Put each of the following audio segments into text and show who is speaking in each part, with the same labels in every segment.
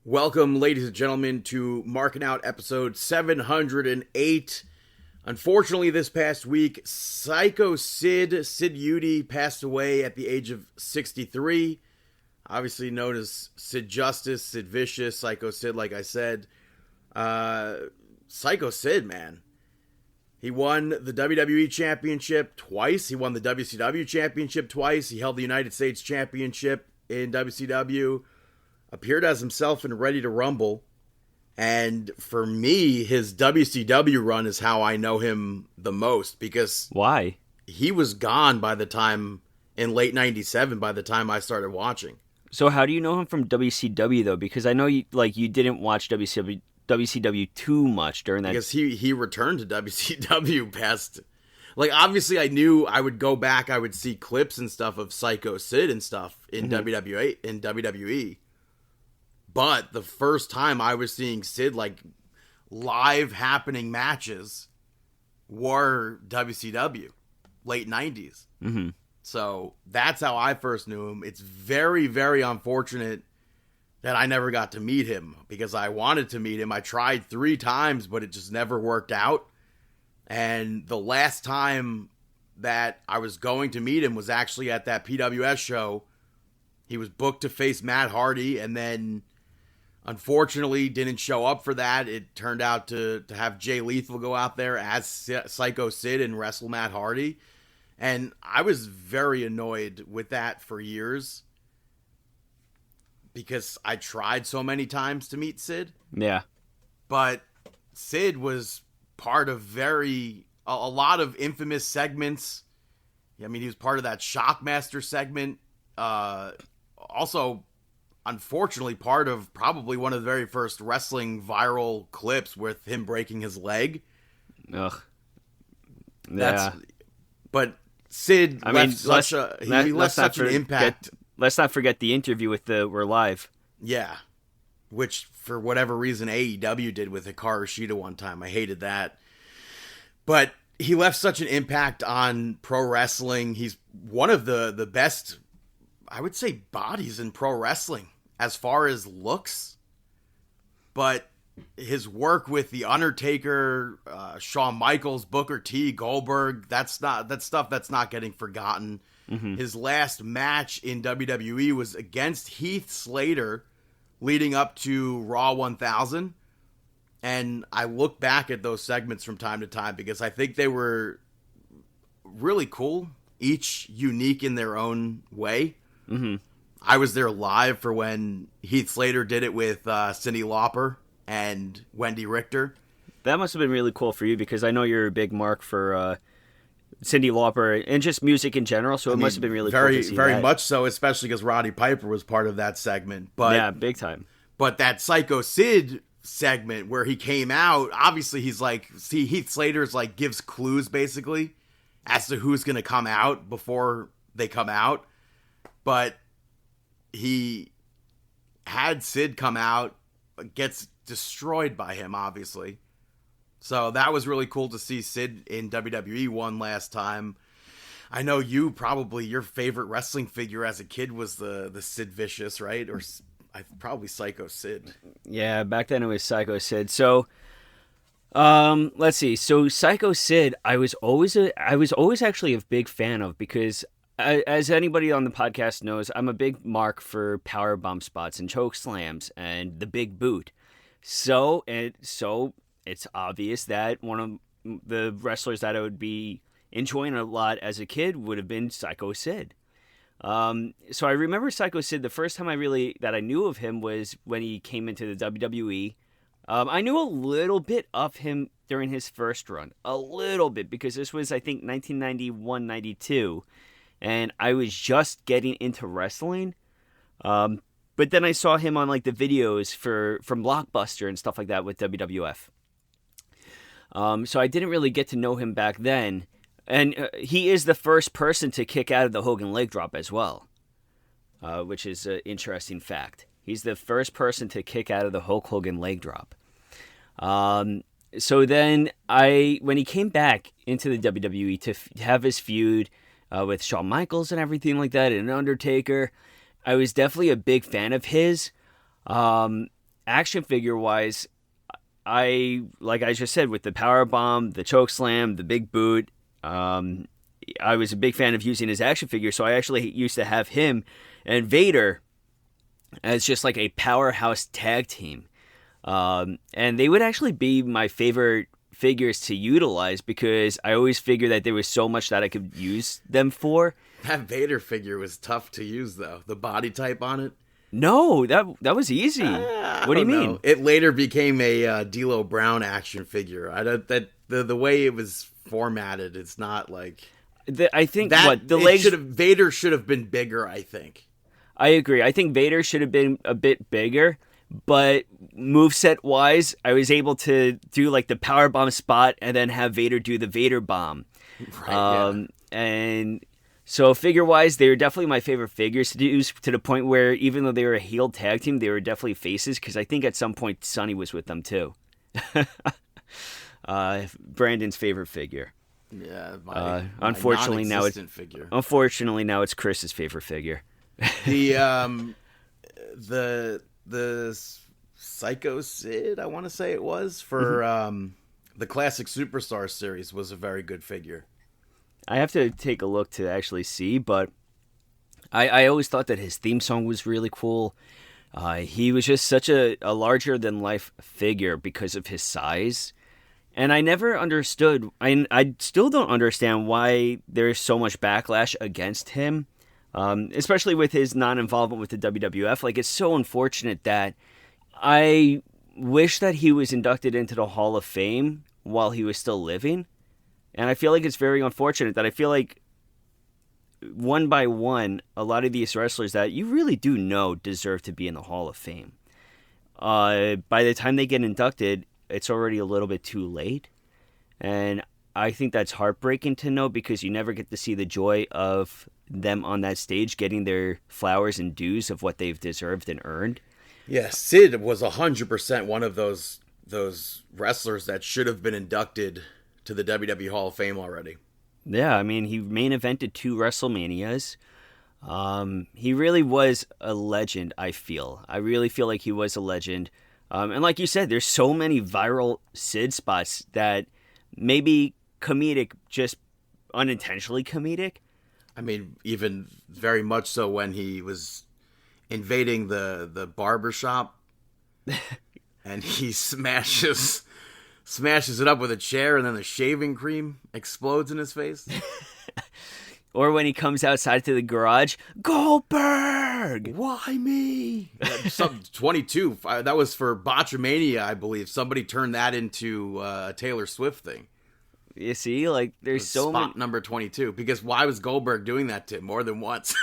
Speaker 1: Welcome, ladies and gentlemen, to Markin Out episode 708. Unfortunately, this past week, Psycho Sid Udy, passed away at the age of 63. Obviously known as Sid Justice, Sid Vicious, Psycho Sid, like I said. Psycho Sid, man. He won the WWE Championship twice. He won the WCW Championship twice. He held the United States Championship in WCW. Appeared as himself in Ready to Rumble. And for me, his WCW run is how I know him the most. Because
Speaker 2: why?
Speaker 1: He was gone by the time, in late 97, by the time I started watching.
Speaker 2: So how do you know him from WCW, though? Because I know you didn't watch WCW too much during that.
Speaker 1: Because he returned to WCW past... obviously I knew I would go back, I would see clips and stuff of Psycho Sid and stuff in WWE. But the first time I was seeing Sid, live happening matches were WCW, late 90s.
Speaker 2: Mm-hmm.
Speaker 1: So that's how I first knew him. It's very, very unfortunate that I never got to meet him because I wanted to meet him. I tried 3 times, but it just never worked out. And the last time that I was going to meet him was actually at that PWS show. He was booked to face Matt Hardy, and then unfortunately didn't show up for that. It turned out to have Jay Lethal go out there as Psycho Sid and wrestle Matt Hardy. And I was very annoyed with that for years because I tried so many times to meet Sid.
Speaker 2: Yeah.
Speaker 1: But Sid was part of a lot of infamous segments. I mean, he was part of that Shockmaster segment. Also, unfortunately, part of probably one of the very first wrestling viral clips with him breaking his leg.
Speaker 2: Ugh. Yeah.
Speaker 1: But Sid left such an impact.
Speaker 2: Let's not forget the interview with We're Live.
Speaker 1: Yeah. Which, for whatever reason, AEW did with Hikaru Shida one time. I hated that. But he left such an impact on pro wrestling. He's one of the best, I would say, bodies in pro wrestling as far as looks. But his work with The Undertaker, Shawn Michaels, Booker T, Goldberg, that's stuff that's not getting forgotten.
Speaker 2: Mm-hmm.
Speaker 1: His last match in WWE was against Heath Slater leading up to Raw 1000. And I look back at those segments from time to time because I think they were really cool, each unique in their own way.
Speaker 2: Mm-hmm.
Speaker 1: I was there live for when Heath Slater did it with Cyndi Lauper and Wendy Richter.
Speaker 2: That must have been really cool for you because I know you're a big mark for Cyndi Lauper and just music in general, so must have been really cool to see
Speaker 1: very
Speaker 2: that.
Speaker 1: much so, especially because Roddy Piper was part of that segment. But
Speaker 2: yeah, big time.
Speaker 1: But that Psycho Sid segment where he came out, obviously Heath Slater's gives clues basically as to who's going to come out before they come out. But he had Sid come out, gets destroyed by him, obviously. So that was really cool to see Sid in WWE one last time. I know your favorite wrestling figure as a kid was the Sid Vicious, right? Or probably Psycho Sid.
Speaker 2: Yeah, back then it was Psycho Sid. So, let's see. So Psycho Sid, I was always actually a big fan of because, as anybody on the podcast knows, I'm a big mark for power bomb spots and choke slams and the big boot. So it's obvious that one of the wrestlers that I would be enjoying a lot as a kid would have been Psycho Sid. So I remember Psycho Sid, the first time I knew of him was when he came into the WWE. I knew a little bit of him during his first run, a little bit, because this was, I think, 1991, 92, and I was just getting into wrestling. But then I saw him on the videos from Blockbuster and stuff like that with WWF. So I didn't really get to know him back then. And he is the first person to kick out of the Hogan leg drop as well, which is an interesting fact. He's the first person to kick out of the Hulk Hogan leg drop. So then when he came back into the WWE to have his feud with Shawn Michaels and everything like that, and Undertaker, I was definitely a big fan of his. action figure wise, like I just said, with the power bomb, the choke slam, the big boot, I was a big fan of using his action figure, so I actually used to have him and Vader as just like a powerhouse tag team. And they would actually be my favorite figures to utilize because I always figured that there was so much that I could use them for.
Speaker 1: That Vader figure was tough to use, though. The body type on it.
Speaker 2: No, that was easy. What do you mean?
Speaker 1: Know. It later became a D'Lo Brown action figure. The way it was formatted, it's not like
Speaker 2: I think
Speaker 1: that.
Speaker 2: The legs
Speaker 1: Vader should have been bigger. I think.
Speaker 2: I agree. I think Vader should have been a bit bigger, but moveset wise, I was able to do like the power bomb spot and then have Vader do the Vader bomb.
Speaker 1: Right.
Speaker 2: And so figure wise, they were definitely my favorite figures to use, to the point where even though they were a heel tag team, they were definitely faces because I think at some point Sonny was with them too. Brandon's favorite figure.
Speaker 1: Yeah.
Speaker 2: Unfortunately now
Speaker 1: figure.
Speaker 2: Unfortunately now it's Chris's favorite figure.
Speaker 1: The Psycho Sid, I want to say it was for the Classic Superstar series, was a very good figure.
Speaker 2: I have to take a look to actually see, but I always thought that his theme song was really cool. He was just such a larger than life figure because of his size. And I never understood, I still don't understand why there's so much backlash against him, especially with his non-involvement with the WWF. Like, it's so unfortunate that I wish that he was inducted into the Hall of Fame while he was still living. And I feel like it's very unfortunate that I feel like one by one, a lot of these wrestlers that you really do know deserve to be in the Hall of Fame. By the time they get inducted, it's already a little bit too late. And I think that's heartbreaking to know because you never get to see the joy of them on that stage getting their flowers and dues of what they've deserved and earned.
Speaker 1: Yeah, Sid was 100% one of those wrestlers that should have been inducted to the WWE Hall of Fame already.
Speaker 2: Yeah, I mean, he main evented 2 WrestleManias. He really was a legend, I feel. I really feel like he was a legend. And like you said, there's so many viral Sid spots that maybe comedic, just unintentionally comedic.
Speaker 1: I mean, even very much so when he was invading the barbershop and he smashes it up with a chair and then the shaving cream explodes in his face.
Speaker 2: Or when he comes outside to the garage, Goldberg!
Speaker 1: Why me? 22. That was for Botchamania, I believe. Somebody turned that into a Taylor Swift thing.
Speaker 2: You see, like, there's so many...
Speaker 1: Spot number 22. Because why was Goldberg doing that to him more than once?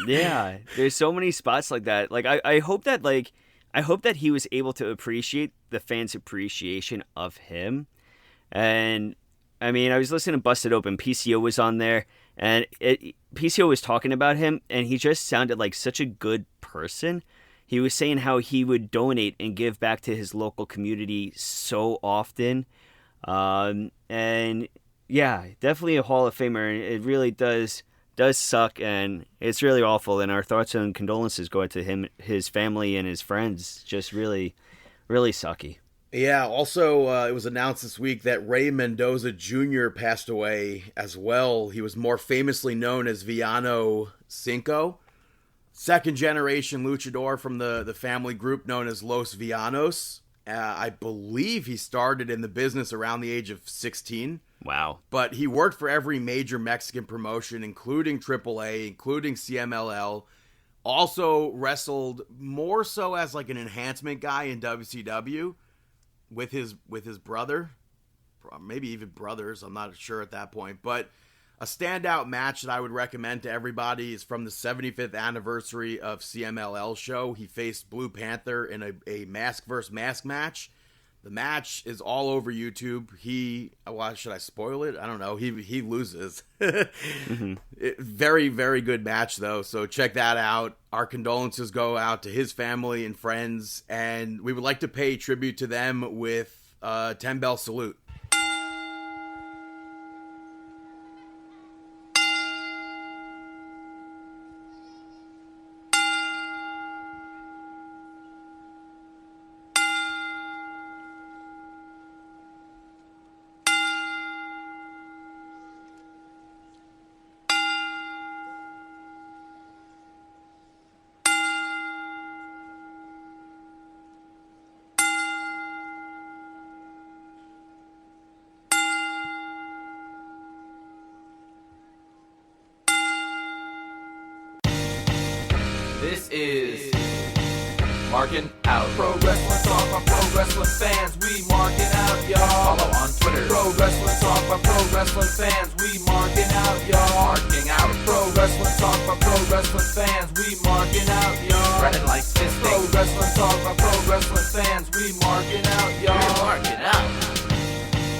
Speaker 2: Yeah, there's so many spots like that. Like, I hope that he was able to appreciate the fans' appreciation of him. And, I mean, I was listening to Busted Open. PCO was on there. And PCO was talking about him, and he just sounded like such a good person. He was saying how he would donate and give back to his local community so often. And, yeah, definitely a Hall of Famer. It really does suck, and it's really awful. And our thoughts and condolences go out to him, his family, and his friends. Just really, really sucky.
Speaker 1: Yeah, also, it was announced this week that Ray Mendoza Jr. passed away as well. He was more famously known as Villano Cinco, second-generation luchador from the family group known as Los Villanos. I believe he started in the business around the age of 16.
Speaker 2: Wow.
Speaker 1: But he worked for every major Mexican promotion, including AAA, including CMLL. Also wrestled more so as like an enhancement guy in WCW. With his brother, maybe even brothers, I'm not sure at that point. But a standout match that I would recommend to everybody is from the 75th anniversary of CMLL show. He faced Blue Panther in a mask versus mask match. The match is all over YouTube. Should I spoil it? I don't know. He loses.
Speaker 2: Mm-hmm.
Speaker 1: Very, very good match, though. So check that out. Our condolences go out to his family and friends. And we would like to pay tribute to them with a 10-bell salute.
Speaker 3: This is Markin Out. Pro Wrestling Talk by Pro Wrestling fans. We marking out, y'all. Follow on Twitter. Pro Wrestling Talk by Pro Wrestling fans. We marking out, y'all. Marking Out. Pro Wrestling Talk by Pro Wrestling fans. We marking out, y'all. Brennan likes fisting. Pro Wrestling Talk by Pro Wrestling fans. We marking out, y'all. We're marking out.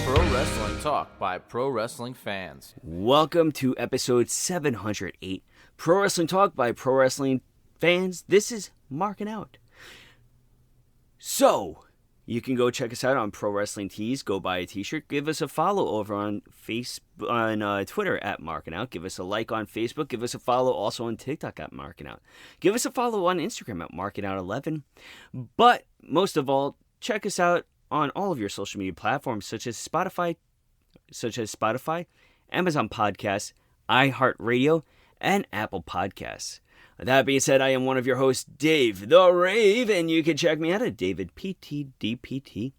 Speaker 3: Pro Wrestling Talk by Pro Wrestling fans.
Speaker 2: Welcome to episode 708, Pro Wrestling Talk by Pro Wrestling fans. This is Markin Out. So, you can go check us out on Pro Wrestling Tees. Go buy a t-shirt. Give us a follow over on Twitter at Markin Out. Give us a like on Facebook. Give us a follow also on TikTok at Markin Out. Give us a follow on Instagram at Markin Out 11. But most of all, check us out on all of your social media platforms such as Spotify, Amazon Podcasts, iHeartRadio, and Apple Podcasts. That being said, I am one of your hosts, Dave the Rave, and you can check me out at DavidPTDPT.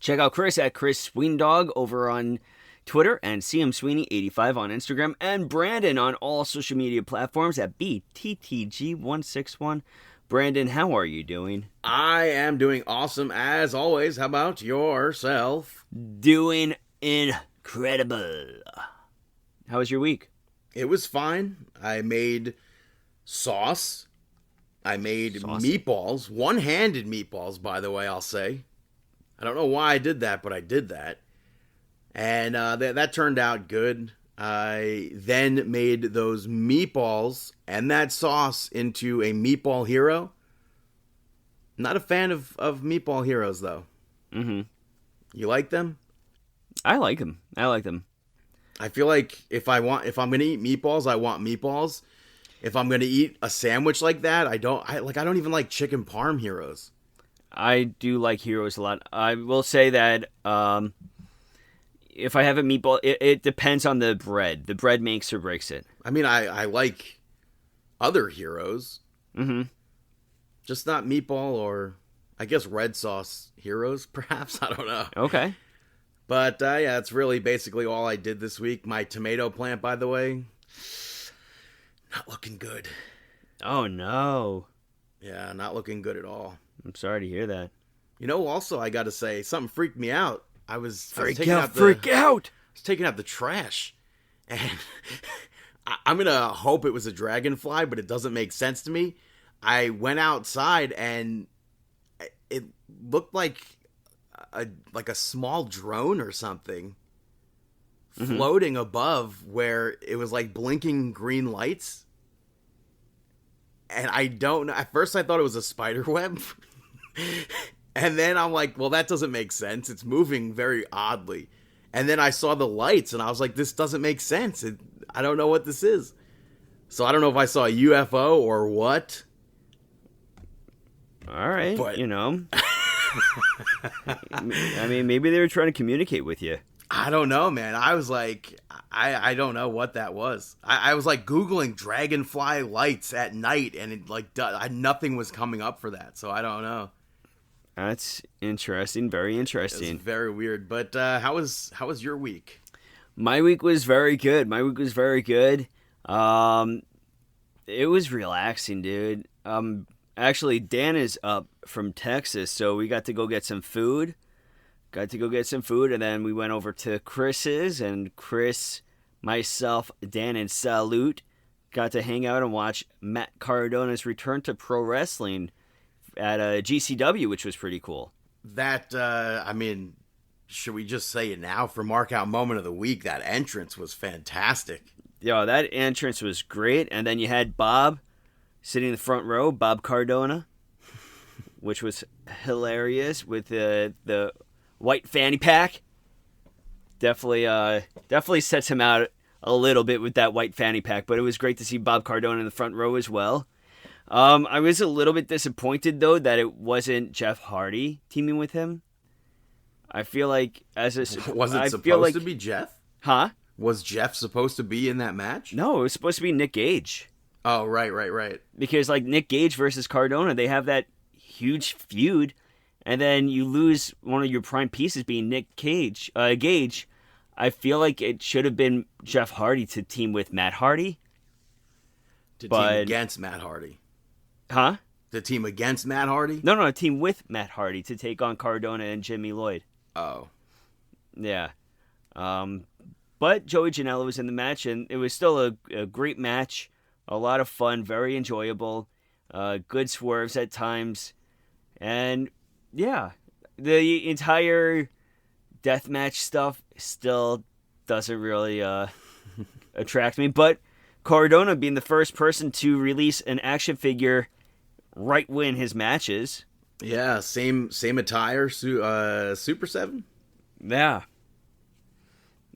Speaker 2: Check out Chris at Chris Sweendog over on Twitter and CMSweeney85 on Instagram, and Brandon on all social media platforms at BTTG161. Brandon, how are you doing?
Speaker 1: I am doing awesome as always. How about yourself?
Speaker 2: Doing incredible. How was your week?
Speaker 1: It was fine. I made sauce. I made meatballs. One-handed meatballs, by the way, I'll say. I don't know why I did that, but I did that. And that turned out good. I then made those meatballs and that sauce into a meatball hero. Not a fan of meatball heroes, though.
Speaker 2: Mm-hmm.
Speaker 1: You like them?
Speaker 2: I like them.
Speaker 1: I feel like if I'm gonna eat meatballs, I want meatballs. If I'm gonna eat a sandwich like that, I don't even like chicken parm heroes.
Speaker 2: I do like heroes a lot. I will say that if I have a meatball, it depends on the bread. The bread makes or breaks it.
Speaker 1: I mean, I like other heroes.
Speaker 2: Mm-hmm.
Speaker 1: Just not meatball or, I guess, red sauce heroes, perhaps. I don't know.
Speaker 2: Okay.
Speaker 1: But, yeah, that's really basically all I did this week. My tomato plant, by the way, not looking good.
Speaker 2: Oh, no.
Speaker 1: Yeah, not looking good at all.
Speaker 2: I'm sorry to hear that.
Speaker 1: You know, also, I got to say, something freaked me out. I was taking out the trash, and I'm going to hope it was a dragonfly, but it doesn't make sense to me. I went outside, and it looked like a small drone or something floating above where it was like blinking green lights. And I don't know. At first I thought it was a spider web. And then I'm like, well, that doesn't make sense. It's moving very oddly. And then I saw the lights and I was like, this doesn't make sense. I don't know what this is. So I don't know if I saw a UFO or what.
Speaker 2: All right.
Speaker 1: But
Speaker 2: you know. I mean, maybe they were trying to communicate with you.
Speaker 1: I don't know, man. I was like, I don't know what that was. I was like Googling dragonfly lights at night, and it nothing was coming up for that. So I don't know.
Speaker 2: That's interesting. Very interesting.
Speaker 1: It's very weird. But how was your week?
Speaker 2: My week was very good. It was relaxing, dude. Actually, Dan is up from Texas, so we got to go get some food. And then we went over to Chris's, and Chris, myself, Dan, and Salute got to hang out and watch Matt Cardona's return to pro wrestling at GCW, which was pretty cool.
Speaker 1: That, I mean, should we just say it now for Mark Out Moment of the Week? That entrance was fantastic.
Speaker 2: Yo, that entrance was great. And then you had Bob sitting in the front row, Bob Cardona, which was hilarious with the white fanny pack. Definitely sets him out a little bit with that white fanny pack, but it was great to see Bob Cardona in the front row as well. I was a little bit disappointed, though, that it wasn't Jeff Hardy teaming with him. I feel like was it supposed to be Jeff?
Speaker 1: Huh? Was Jeff supposed to be in that match?
Speaker 2: No, it was supposed to be Nick Gage.
Speaker 1: Oh, right. Because
Speaker 2: like Nick Gage versus Cardona, they have that huge feud, and then you lose one of your prime pieces being Nick Gage. I feel like it should have been Jeff Hardy to team with Matt Hardy.
Speaker 1: Team against Matt Hardy.
Speaker 2: Huh?
Speaker 1: The team against Matt Hardy?
Speaker 2: No, a team with Matt Hardy to take on Cardona and Jimmy Lloyd.
Speaker 1: Oh.
Speaker 2: Yeah. But Joey Janela was in the match, and it was still a great match. A lot of fun, very enjoyable. Good swerves at times. And, yeah, the entire deathmatch stuff still doesn't really attract me. But Cardona being the first person to release an action figure right when his matches.
Speaker 1: Yeah, same attire, Super 7?
Speaker 2: Yeah.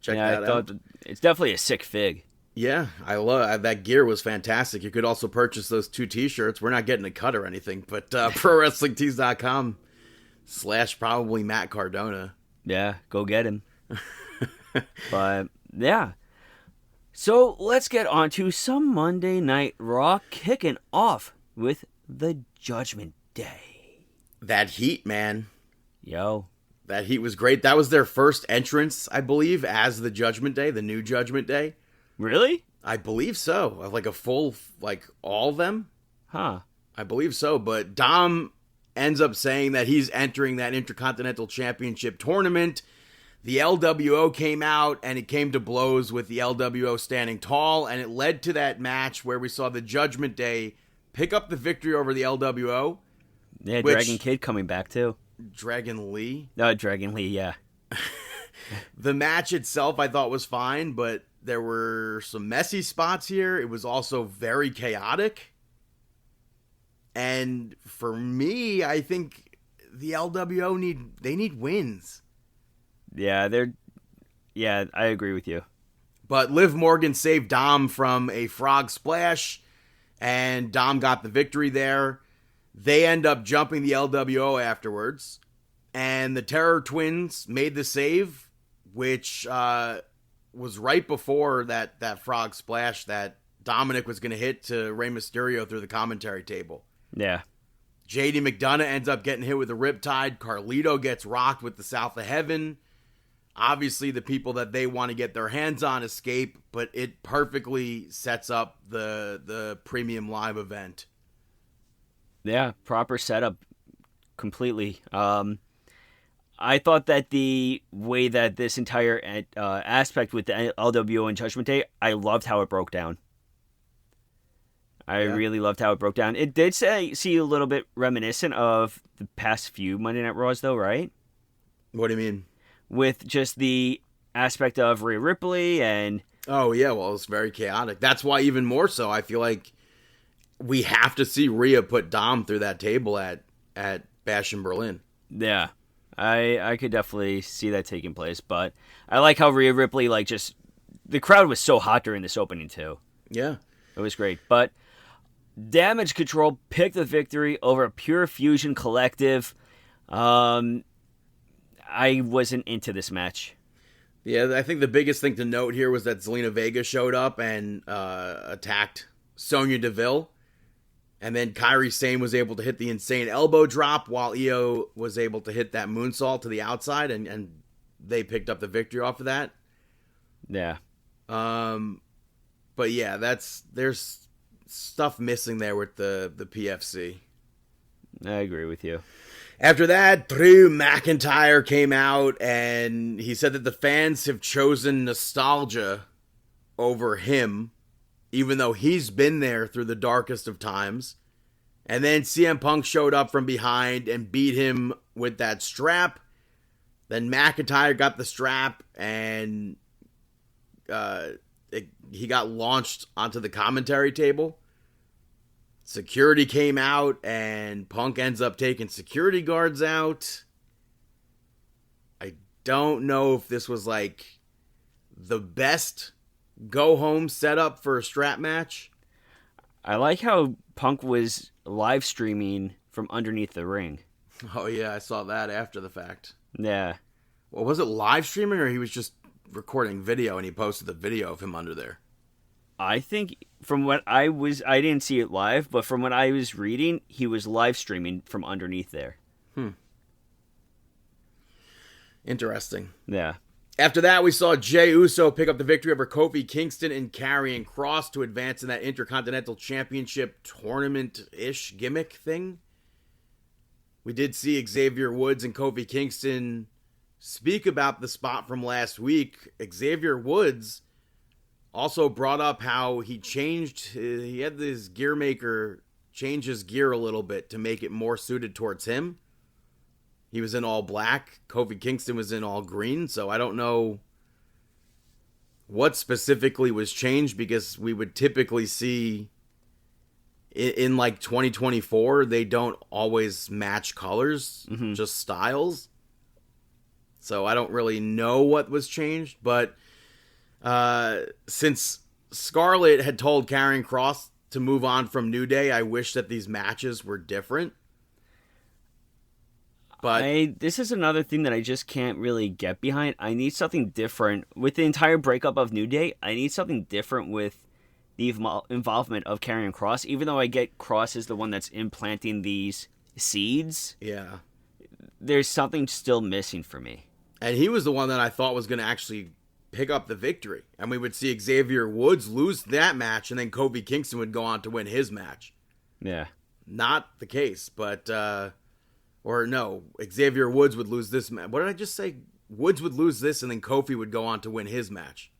Speaker 1: Check that out.
Speaker 2: It's definitely a sick fig.
Speaker 1: Yeah, I love that gear was fantastic. You could also purchase those 2 t-shirts. We're not getting a cut or anything, but ProWrestlingTees.com/probably Matt Cardona.
Speaker 2: Yeah, go get him. But yeah. So let's get on to some Monday Night Raw, kicking off with the Judgment Day.
Speaker 1: That heat, man.
Speaker 2: Yo.
Speaker 1: That heat was great. That was their first entrance, I believe, as the Judgment Day, the new Judgment Day.
Speaker 2: Really?
Speaker 1: I believe so. Like a full, all of them?
Speaker 2: Huh.
Speaker 1: I believe so. But Dom ends up saying that he's entering that Intercontinental Championship tournament. The LWO came out, and it came to blows with the LWO standing tall, and it led to that match where we saw the Judgment Day pick up the victory over the LWO.
Speaker 2: Yeah, Dragon Kid coming back, too.
Speaker 1: Dragon Lee?
Speaker 2: No, Dragon Lee, yeah.
Speaker 1: The match itself I thought was fine, but there were some messy spots here. It was also very chaotic. And for me, I think the LWO need wins.
Speaker 2: Yeah, I agree with you.
Speaker 1: But Liv Morgan saved Dom from a frog splash, and Dom got the victory there. They end up jumping the LWO afterwards, and the Terror Twins made the save, which was right before that frog splash that Dominic was going to hit to Rey Mysterio through the commentary table.
Speaker 2: Yeah.
Speaker 1: JD McDonough ends up getting hit with a riptide. Carlito gets rocked with the South of Heaven. Obviously, the people that they want to get their hands on escape, but it perfectly sets up the premium live event.
Speaker 2: Yeah, proper setup completely. I thought that the way that this entire aspect with the LWO and Judgment Day, I loved how it broke down. I really loved how it broke down. It did see a little bit reminiscent of the past few Monday Night Raws, though, right?
Speaker 1: What do you mean?
Speaker 2: With just the aspect of Rhea Ripley and...
Speaker 1: Oh, yeah, well, it's very chaotic. That's why even more so, I feel like we have to see Rhea put Dom through that table at Bash in Berlin.
Speaker 2: Yeah, I could definitely see that taking place, but I like how Rhea Ripley, the crowd was so hot during this opening, too.
Speaker 1: Yeah.
Speaker 2: It was great, but Damage Control picked the victory over Pure Fusion Collective. I wasn't into this match.
Speaker 1: Yeah, I think the biggest thing to note here was that Zelina Vega showed up and attacked Sonya Deville. And then Kairi Sane was able to hit the insane elbow drop while Io was able to hit that moonsault to the outside, and they picked up the victory off of that.
Speaker 2: Yeah.
Speaker 1: But yeah, there's stuff missing there with the PFC.
Speaker 2: I agree with you.
Speaker 1: After that, Drew McIntyre came out, and he said that the fans have chosen nostalgia over him, even though he's been there through the darkest of times. And then CM Punk showed up from behind and beat him with that strap. Then McIntyre got the strap, and he got launched onto the commentary table. Security came out, and Punk ends up taking security guards out. I don't know if this was the best go-home setup for a strap match.
Speaker 2: I like how Punk was live streaming from underneath the ring.
Speaker 1: Oh yeah, I saw that after the fact.
Speaker 2: Yeah.
Speaker 1: Well, was it live streaming, or he was just recording video and he posted the video of him under there?
Speaker 2: I think from what I didn't see it live, but from what I was reading, he was live streaming from underneath there.
Speaker 1: Interesting.
Speaker 2: Yeah.
Speaker 1: After that, we saw Jey Uso pick up the victory over Kofi Kingston and Karrion Kross to advance in that Intercontinental Championship tournament-ish gimmick thing. We did see Xavier Woods and Kofi Kingston speak about the spot from last week. Xavier Woods also brought up how he had this gear maker change his gear a little bit to make it more suited towards him. He was in all black. Kofi Kingston was in all green. So I don't know what specifically was changed, because we would typically see in like 2024, they don't always match colors, just styles. So I don't really know what was changed. But since Scarlett had told Karrion Kross to move on from New Day, I wish that these matches were different. But
Speaker 2: this is another thing that I just can't really get behind. I need something different. With the entire breakup of New Day, I need something different with the involvement of Karrion Kross. Even though I get Kross is the one that's implanting these seeds,
Speaker 1: yeah,
Speaker 2: there's something still missing for me.
Speaker 1: And he was the one that I thought was going to actually pick up the victory. And we would see Xavier Woods lose that match, and then Kofi Kingston would go on to win his match.
Speaker 2: Yeah.
Speaker 1: Not the case, but... Or no, Xavier Woods would lose this match. What did I just say? Woods would lose this, and then Kofi would go on to win his match.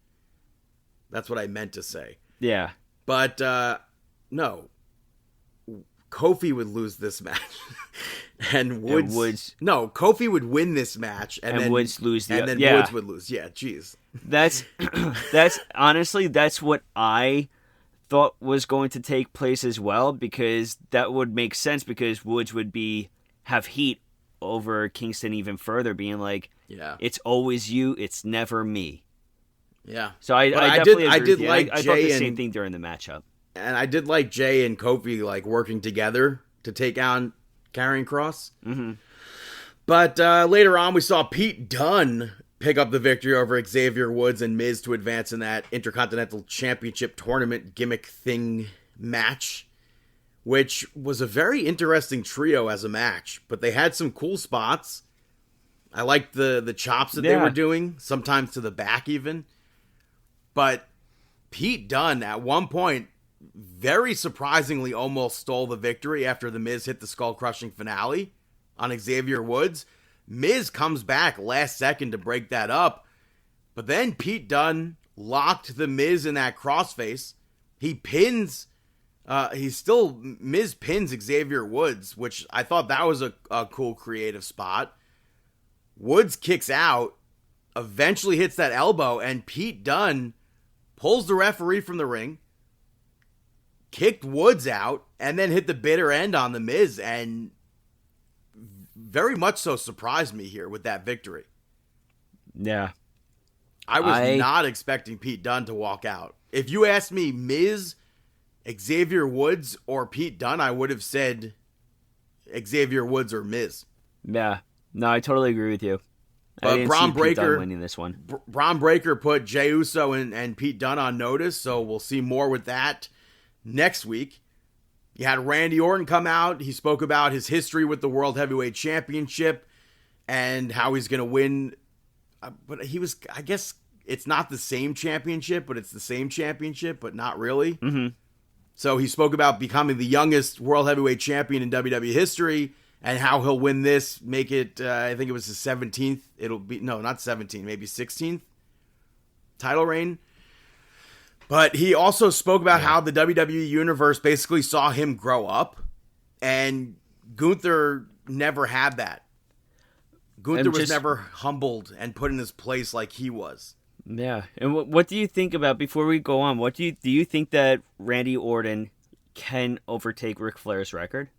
Speaker 1: That's what I meant to say.
Speaker 2: Yeah.
Speaker 1: But, no. Kofi would lose this match. and Woods... No, Kofi would win this match. And then
Speaker 2: Woods lose the...
Speaker 1: And then
Speaker 2: yeah.
Speaker 1: Woods would lose. Yeah, jeez.
Speaker 2: That's honestly, that's what I thought was going to take place as well, because that would make sense, because Woods would have heat over Kingston even further, being like,
Speaker 1: yeah,
Speaker 2: it's always you, it's never me.
Speaker 1: Yeah.
Speaker 2: So I definitely agree with you. I thought the same thing during the matchup.
Speaker 1: And I did like Jey and Kofi like working together to take on Karrion Kross.
Speaker 2: Mm-hmm.
Speaker 1: But later on, we saw Pete Dunne pick up the victory over Xavier Woods and Miz to advance in that Intercontinental Championship tournament gimmick thing match, which was a very interesting trio as a match. But they had some cool spots. I liked the chops that they were doing, sometimes to the back even. But Pete Dunne, at one point, very surprisingly almost stole the victory after the Miz hit the skull-crushing finale on Xavier Woods. Miz comes back last second to break that up. But then Pete Dunne locked the Miz in that crossface. He pins... Miz pins Xavier Woods, which I thought that was a cool creative spot. Woods kicks out, eventually hits that elbow, and Pete Dunne pulls the referee from the ring, kicked Woods out, and then hit the bitter end on the Miz, and very much so surprised me here with that victory.
Speaker 2: Yeah.
Speaker 1: I was not expecting Pete Dunne to walk out. If you asked me Miz, Xavier Woods, or Pete Dunne, I would have said Xavier Woods or Miz.
Speaker 2: Yeah. No, I totally agree with you.
Speaker 1: But Braun Breaker
Speaker 2: winning this one.
Speaker 1: Braun Breaker put Jey Uso and Pete Dunne on notice, so we'll see more with that next week. You had Randy Orton come out. He spoke about his history with the World Heavyweight Championship and how he's going to win. But I guess it's not the same championship, but it's the same championship, but not really.
Speaker 2: Mm-hmm.
Speaker 1: So he spoke about becoming the youngest World Heavyweight Champion in WWE history and how he'll win this, make it, I think it was his 17th. It'll be, no, not 17th, maybe 16th title reign. But he also spoke about how the WWE Universe basically saw him grow up, and Gunther never had that. Gunther was never humbled and put in his place like he was.
Speaker 2: Yeah. And what do you think about, before we go on, what do you think that Randy Orton can overtake Ric Flair's record?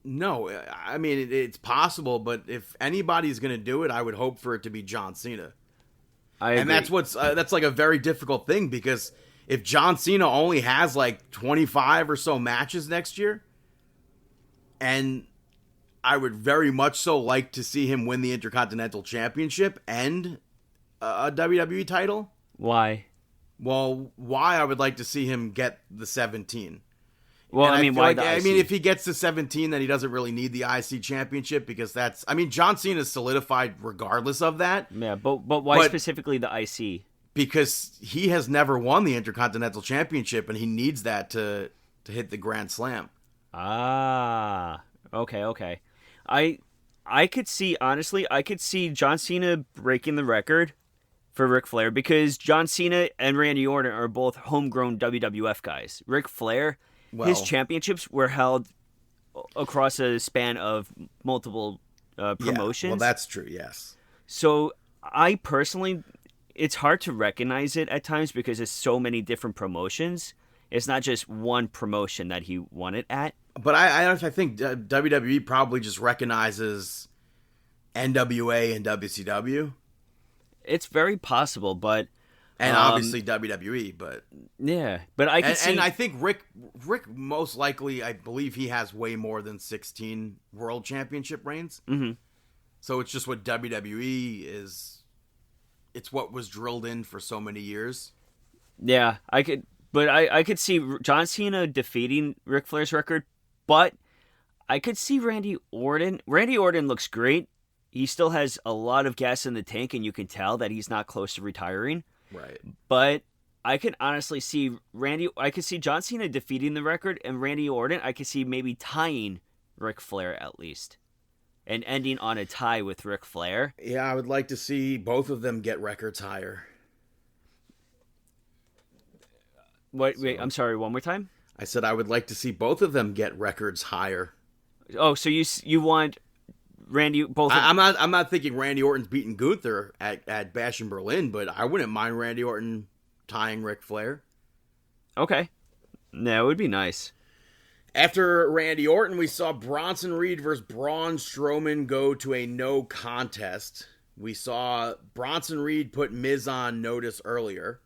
Speaker 1: No, I mean, it's possible, but if anybody's going to do it, I would hope for it to be John Cena. And that's that's like a very difficult thing, because if John Cena only has like 25 or so matches next year, and I would very much so like to see him win the Intercontinental Championship and a WWE title.
Speaker 2: Why?
Speaker 1: Well, why I would like to see him get the 17.
Speaker 2: Well,
Speaker 1: And
Speaker 2: I mean,
Speaker 1: feel
Speaker 2: why
Speaker 1: like,
Speaker 2: the
Speaker 1: I
Speaker 2: IC?
Speaker 1: mean, if he gets to 17, then he doesn't really need the IC championship because that's. I mean, John Cena's solidified regardless of that
Speaker 2: Yeah, but why
Speaker 1: but-
Speaker 2: specifically the IC?
Speaker 1: because he has never won the Intercontinental Championship and he needs that to hit the Grand Slam.
Speaker 2: Ah, okay. I could see, honestly, I could see John Cena breaking the record for Ric Flair because John Cena and Randy Orton are both homegrown WWF guys. Ric Flair, his
Speaker 1: Well-
Speaker 2: championships were held across a span of multiple promotions.
Speaker 1: Yeah, well, that's true. Yes.
Speaker 2: So I personally, it's hard to recognize it at times because there's so many different promotions. It's not just one promotion that he won it at.
Speaker 1: But I think WWE probably just recognizes NWA and WCW,
Speaker 2: It's very possible, but
Speaker 1: and obviously WWE. But
Speaker 2: yeah, but I can see.
Speaker 1: and I think Rick most likely, I believe he has way more than 16 World Championship reigns.
Speaker 2: Mm-hmm.
Speaker 1: So it's just what WWE is. It's what was drilled in for so many years.
Speaker 2: Yeah, I could see John Cena defeating Ric Flair's record, but I could see Randy Orton. Randy Orton looks great. He still has a lot of gas in the tank, and you can tell that he's not close to retiring.
Speaker 1: Right.
Speaker 2: But I can honestly see I could see John Cena defeating the record, and Randy Orton, I could see maybe tying Ric Flair at least, and ending on a tie with Ric Flair.
Speaker 1: Yeah, I would like to see both of them get records higher.
Speaker 2: Wait, I'm sorry. One more time.
Speaker 1: I said I would like to see both of them get records higher.
Speaker 2: Oh, so you want Randy both?
Speaker 1: I'm not thinking Randy Orton's beating Gunther at Bash in Berlin, but I wouldn't mind Randy Orton tying Ric Flair.
Speaker 2: Okay, that would be nice.
Speaker 1: After Randy Orton, we saw Bronson Reed versus Braun Strowman go to a no contest. We saw Bronson Reed put Miz on notice earlier,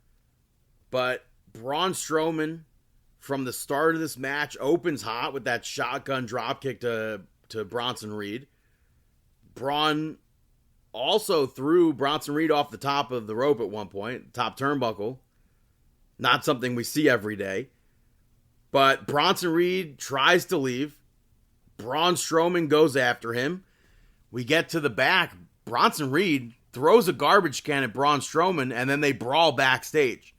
Speaker 1: but Braun Strowman, from the start of this match, opens hot with that shotgun dropkick to Bronson Reed. Braun also threw Bronson Reed off the top of the rope at one point, top turnbuckle. Not something we see every day. But Bronson Reed tries to leave. Braun Strowman goes after him. We get to the back. Bronson Reed throws a garbage can at Braun Strowman, and then they brawl backstage.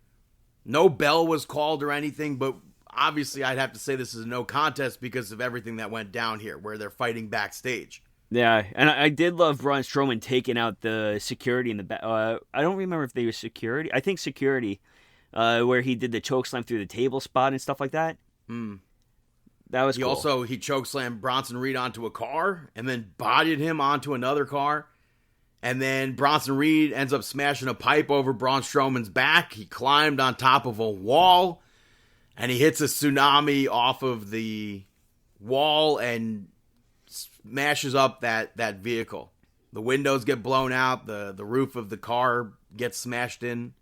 Speaker 1: No bell was called or anything, but obviously I'd have to say this is a no contest because of everything that went down here, where they're fighting backstage.
Speaker 2: Yeah, and I did love Braun Strowman taking out the security in the back. I don't remember if they were security. I think security, where he did the chokeslam through the table spot and stuff like that. That was cool.
Speaker 1: He chokeslammed Bronson Reed onto a car and then bodied him onto another car. And then Bronson Reed ends up smashing a pipe over Braun Strowman's back. He climbed on top of a wall and he hits a tsunami off of the wall and smashes up that vehicle. The windows get blown out. The roof of the car gets smashed in.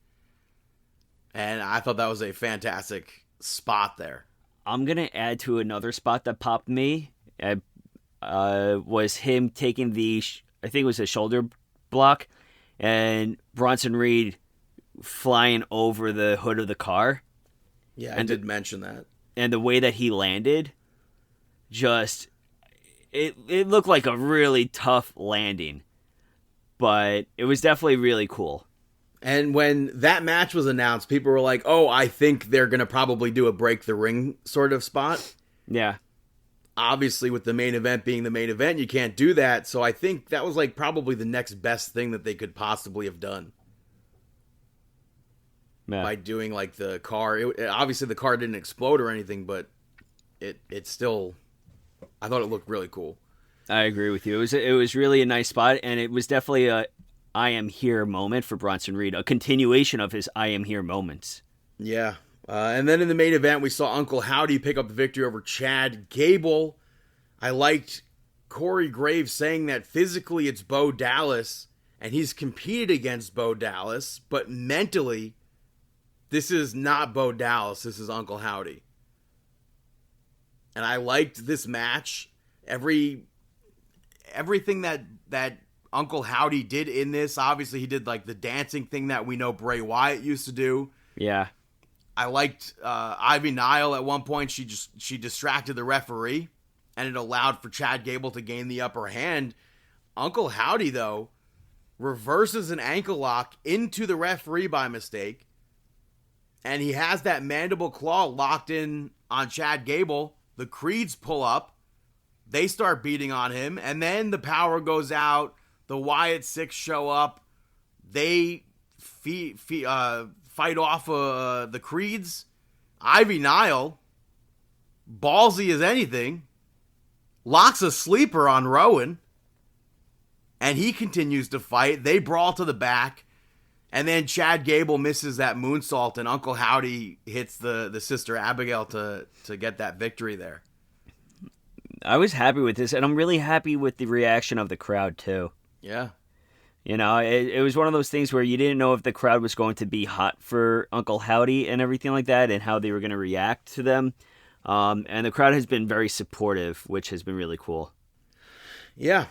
Speaker 1: And I thought that was a fantastic spot there.
Speaker 2: I'm going to add to another spot that popped me. Was him taking I think it was a shoulder block, and Bronson Reed flying over the hood of the car.
Speaker 1: Yeah, I did mention that.
Speaker 2: And the way that he landed, it looked like a really tough landing. But it was definitely really cool.
Speaker 1: And when that match was announced, people were like, oh, I think they're going to probably do a break the ring sort of spot.
Speaker 2: Yeah.
Speaker 1: Obviously, with the main event being the main event, you can't do that. So I think that was like probably the next best thing that they could possibly have done.
Speaker 2: Yeah.
Speaker 1: By doing like the car. Obviously, the car didn't explode or anything, but it still, I thought it looked really cool.
Speaker 2: I agree with you. It was really a nice spot, and it was definitely a I am here moment for Bronson Reed, a continuation of his I am here moments.
Speaker 1: Yeah. And then in the main event, we saw Uncle Howdy pick up the victory over Chad Gable. I liked Corey Graves saying that physically it's Bo Dallas, and he's competed against Bo Dallas, but mentally, this is not Bo Dallas, this is Uncle Howdy. And I liked this match. Everything that Uncle Howdy did in this, obviously he did like the dancing thing that we know Bray Wyatt used to do.
Speaker 2: Yeah.
Speaker 1: I liked Ivy Nile at one point. She distracted the referee, and it allowed for Chad Gable to gain the upper hand. Uncle Howdy, though, reverses an ankle lock into the referee by mistake, and he has that mandible claw locked in on Chad Gable. The Creeds pull up. They start beating on him, and then the power goes out. The Wyatt Six show up. They fight off the Creeds. Ivy Nile, ballsy as anything, locks a sleeper on Rowan, and he continues to fight. They brawl to the back, and then Chad Gable misses that moonsault, and Uncle Howdy hits the Sister Abigail to get that victory there.
Speaker 2: I was happy with this, and I'm really happy with the reaction of the crowd, too.
Speaker 1: Yeah.
Speaker 2: You know, it was one of those things where you didn't know if the crowd was going to be hot for Uncle Howdy and everything like that, and how they were going to react to them. And the crowd has been very supportive, which has been really cool.
Speaker 1: Yeah.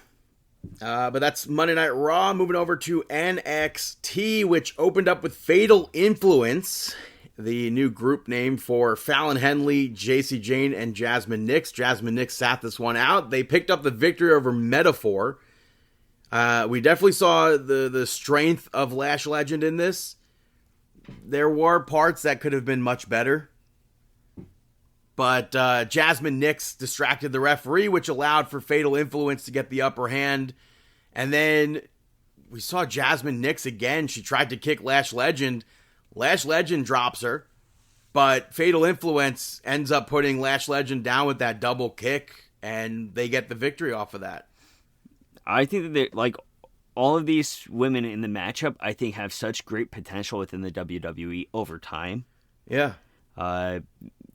Speaker 1: But that's Monday Night Raw. Moving over to NXT, which opened up with Fatal Influence, the new group name for Fallon Henley, JC Jane, and Jasmine Nix. Jasmine Nix sat this one out. They picked up the victory over Metaphor. We definitely saw the strength of Lash Legend in this. There were parts that could have been much better. But Jasmine Nix distracted the referee, which allowed for Fatal Influence to get the upper hand. And then we saw Jasmine Nix again. She tried to kick Lash Legend. Lash Legend drops her. But Fatal Influence ends up putting Lash Legend down with that double kick. And they get the victory off of that.
Speaker 2: I think that they're, like, all of these women in the matchup, I think, have such great potential within the WWE over time.
Speaker 1: Yeah.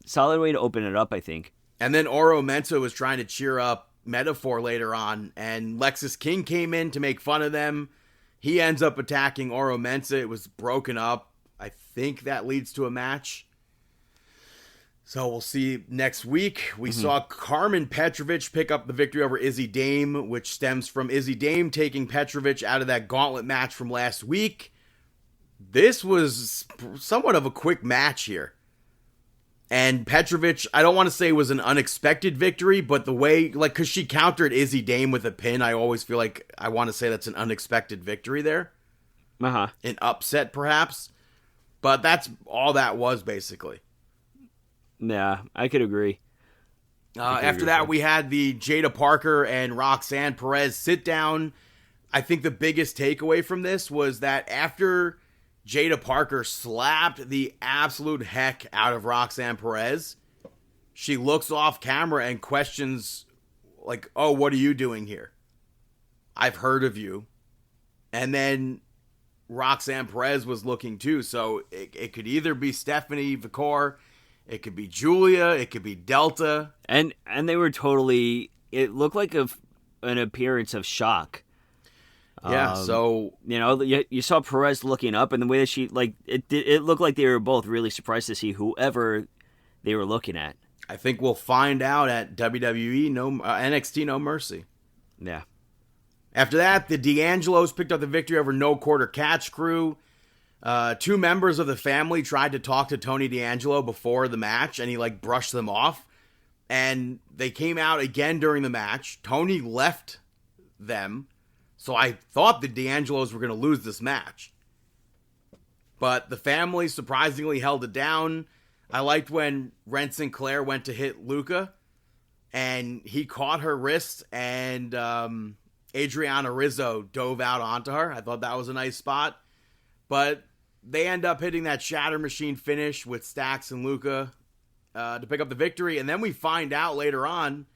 Speaker 2: Solid way to open it up, I think.
Speaker 1: And then Oro Mensah was trying to cheer up Metaphor later on, and Lexis King came in to make fun of them. He ends up attacking Oro Mensah. It was broken up. I think that leads to a match. So we'll see next week. We saw Carmen Petrovic pick up the victory over Izzy Dame, which stems from Izzy Dame taking Petrovic out of that gauntlet match from last week. This was somewhat of a quick match here. And Petrovic, I don't want to say was an unexpected victory, but the way, like, because she countered Izzy Dame with a pin, I always feel like I want to say that's an unexpected victory there.
Speaker 2: Uh-huh.
Speaker 1: An upset, perhaps. But that's all that was, basically.
Speaker 2: Yeah, I could agree.
Speaker 1: After that, we had the Jada Parker and Roxanne Perez sit down. I think the biggest takeaway from this was that after Jada Parker slapped the absolute heck out of Roxanne Perez, she looks off camera and questions, like, oh, what are you doing here? I've heard of you. And then Roxanne Perez was looking too, so it could either be Stephanie Vicor, it could be Julia, it could be Delta.
Speaker 2: And they were totally, it looked like an appearance of shock.
Speaker 1: Yeah, so...
Speaker 2: You know, you saw Perez looking up, and the way that she, like, it looked like they were both really surprised to see whoever they were looking at.
Speaker 1: I think we'll find out at WWE NXT No Mercy.
Speaker 2: Yeah.
Speaker 1: After that, the D'Angelos picked up the victory over No Quarter Catch Crew. Two members of the family tried to talk to Tony D'Angelo before the match, and he, like, brushed them off. And they came out again during the match. Tony left them. So I thought the D'Angelos were going to lose this match. But the family surprisingly held it down. I liked when Ren Sinclair went to hit Luca, and he caught her wrist, and Adriana Rizzo dove out onto her. I thought that was a nice spot. But they end up hitting that Shatter Machine finish with Stax and Luca to pick up the victory. And then we find out later on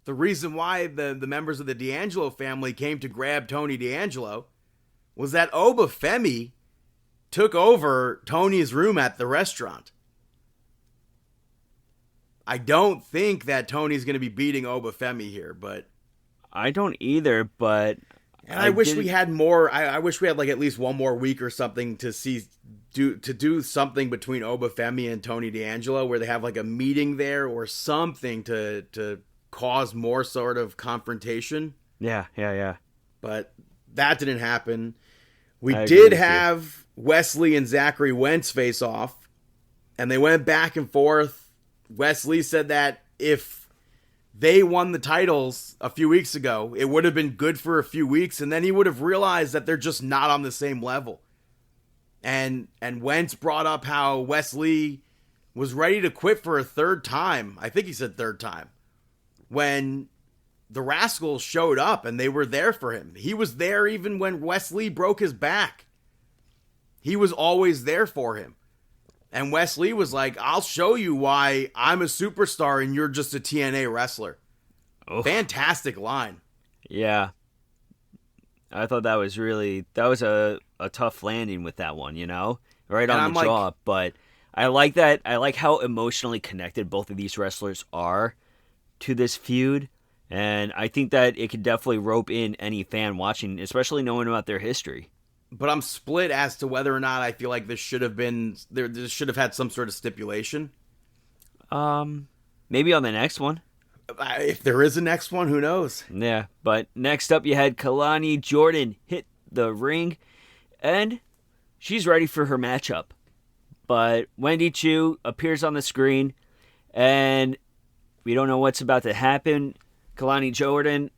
Speaker 1: the reason why the members of the D'Angelo family came to grab Tony D'Angelo was that Oba Femi took over Tony's room at the restaurant. I don't think that Tony's going to be beating Oba Femi here, but...
Speaker 2: I don't either, but...
Speaker 1: And I wish we had more... I wish we had, like, at least one more week or something to do something between Oba Femi and Tony D'Angelo, where they have, like, a meeting there or something to cause more sort of confrontation.
Speaker 2: Yeah.
Speaker 1: But that didn't happen. We
Speaker 2: I
Speaker 1: did
Speaker 2: agree
Speaker 1: have Wesley and Zachary Wentz face off. and they went back and forth. Wes Lee said that if they won the titles a few weeks ago, it would have been good for a few weeks, and then he would have realized that they're just not on the same level. And Wentz brought up how Wes Lee was ready to quit for a third time. I think he said third time. When the Rascals showed up and they were there for him. He was there even when Wes Lee broke his back. He was always there for him. And Wes Lee was like, I'll show you why I'm a superstar and you're just a TNA wrestler. Oh. Fantastic line.
Speaker 2: Yeah. I thought that was a tough landing with that one, right on the jaw. But I like that. I like how emotionally connected both of these wrestlers are to this feud. And I think that it could definitely rope in any fan watching, especially knowing about their history.
Speaker 1: But I'm split as to whether or not I feel like this should have had some sort of stipulation.
Speaker 2: Maybe on the next one.
Speaker 1: If there is a next one, who knows?
Speaker 2: Yeah, but next up you had Kalani Jordan hit the ring, and she's ready for her matchup. But Wendy Chu appears on the screen, and we don't know what's about to happen. Kalani Jordan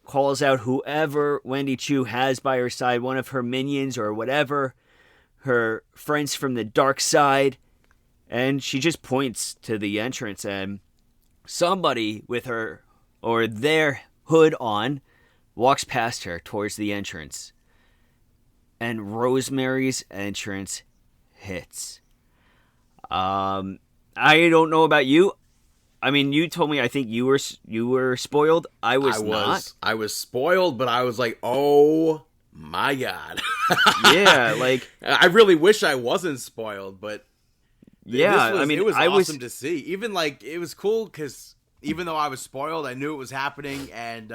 Speaker 2: calls out whoever Wendy Chu has by her side, one of her minions or whatever, her friends from the dark side, and she just points to the entrance, and somebody with her or their hood on walks past her towards the entrance, and Rosemary's entrance hits. I don't know about you. I mean, you told me I think you were spoiled. I was not.
Speaker 1: I was spoiled, but I was like, oh my God.
Speaker 2: Yeah, like
Speaker 1: I really wish I wasn't spoiled, but
Speaker 2: yeah,
Speaker 1: it was awesome to see. Even it was cool because even though I was spoiled, I knew it was happening, and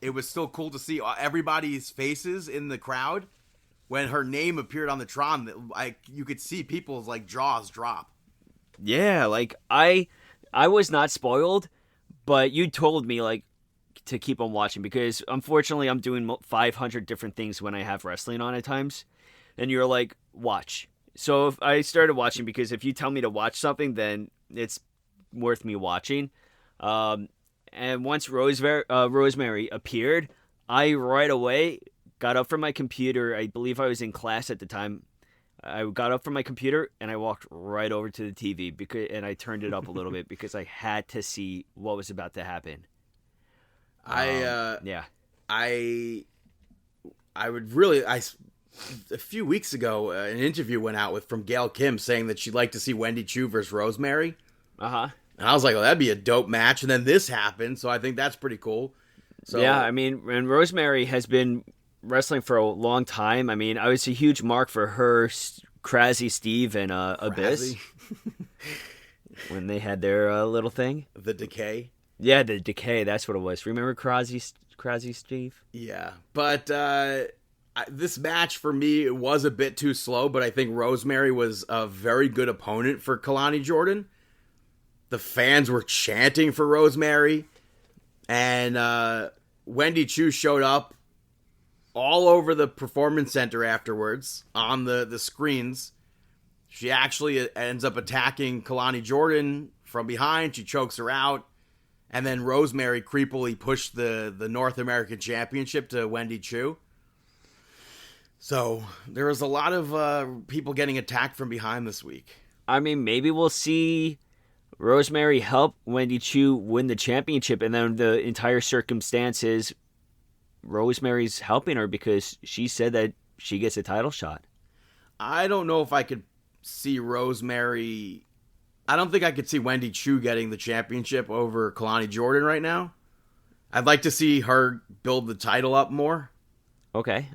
Speaker 1: it was still cool to see everybody's faces in the crowd when her name appeared on the Tron. You could see people's jaws drop.
Speaker 2: Yeah, I was not spoiled, but you told me to keep on watching because unfortunately I'm doing 500 different things when I have wrestling on at times, and you're like, watch. So if I started watching because if you tell me to watch something, then it's worth me watching. And once Rosemary appeared, I right away got up from my computer. I believe I was in class at the time. I got up from my computer and I walked right over to the TV and I turned it up a little bit because I had to see what was about to happen.
Speaker 1: A few weeks ago, an interview went out from Gail Kim saying that she'd like to see Wendy Chu versus Rosemary.
Speaker 2: Uh-huh.
Speaker 1: And I was like, well, that'd be a dope match. And then this happened, so I think that's pretty cool. So
Speaker 2: yeah, I mean, and Rosemary has been wrestling for a long time. I mean, I was a huge mark for her, Crazy Steve, and Abyss when they had their little thing.
Speaker 1: The Decay.
Speaker 2: Yeah, the Decay. That's what it was. Remember Crazy Steve?
Speaker 1: Yeah, but this match for me it was a bit too slow. But I think Rosemary was a very good opponent for Kalani Jordan. The fans were chanting for Rosemary, and Wendy Chu showed up all over the performance center afterwards on the screens. She actually ends up attacking Kalani Jordan from behind. She chokes her out. And then Rosemary creepily pushed the North American Championship to Wendy Chu. So there was a lot of people getting attacked from behind this week.
Speaker 2: I mean, maybe we'll see Rosemary help Wendy Chu win the championship, and then the entire circumstances Rosemary's helping her because she said that she gets a title shot.
Speaker 1: I don't know if I could see Rosemary. I don't think I could see Wendy Chu getting the championship over Kalani Jordan right now. I'd like to see her build the title up more.
Speaker 2: Okay.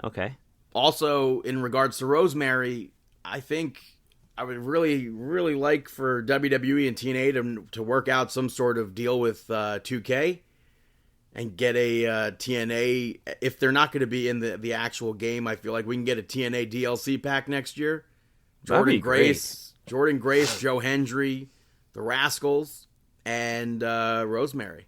Speaker 1: Also, in regards to Rosemary, I think I would really, really like for WWE and TNA to work out some sort of deal with 2K. And get a TNA, if they're not going to be in the actual game, I feel like we can get a TNA DLC pack next year. Jordan Grace, Joe Hendry, the Rascals, and Rosemary.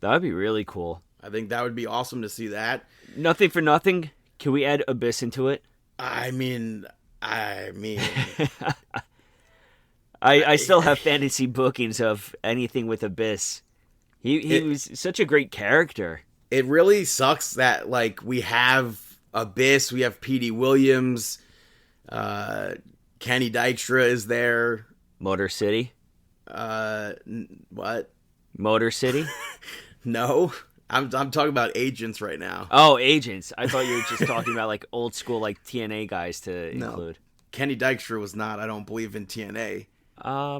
Speaker 2: That would be really cool.
Speaker 1: I think that would be awesome to see that.
Speaker 2: Nothing for nothing. Can we add Abyss into it?
Speaker 1: I mean,
Speaker 2: I still have fantasy bookings of anything with Abyss. He was such a great character.
Speaker 1: It really sucks that like we have Abyss, we have Petey Williams, Kenny Dykstra is there.
Speaker 2: Motor City.
Speaker 1: What?
Speaker 2: Motor City.
Speaker 1: No, I'm talking about agents right now.
Speaker 2: Oh, agents. I thought you were just talking about like old school like TNA guys to include.
Speaker 1: Kenny Dykstra was not. I don't believe in TNA.
Speaker 2: I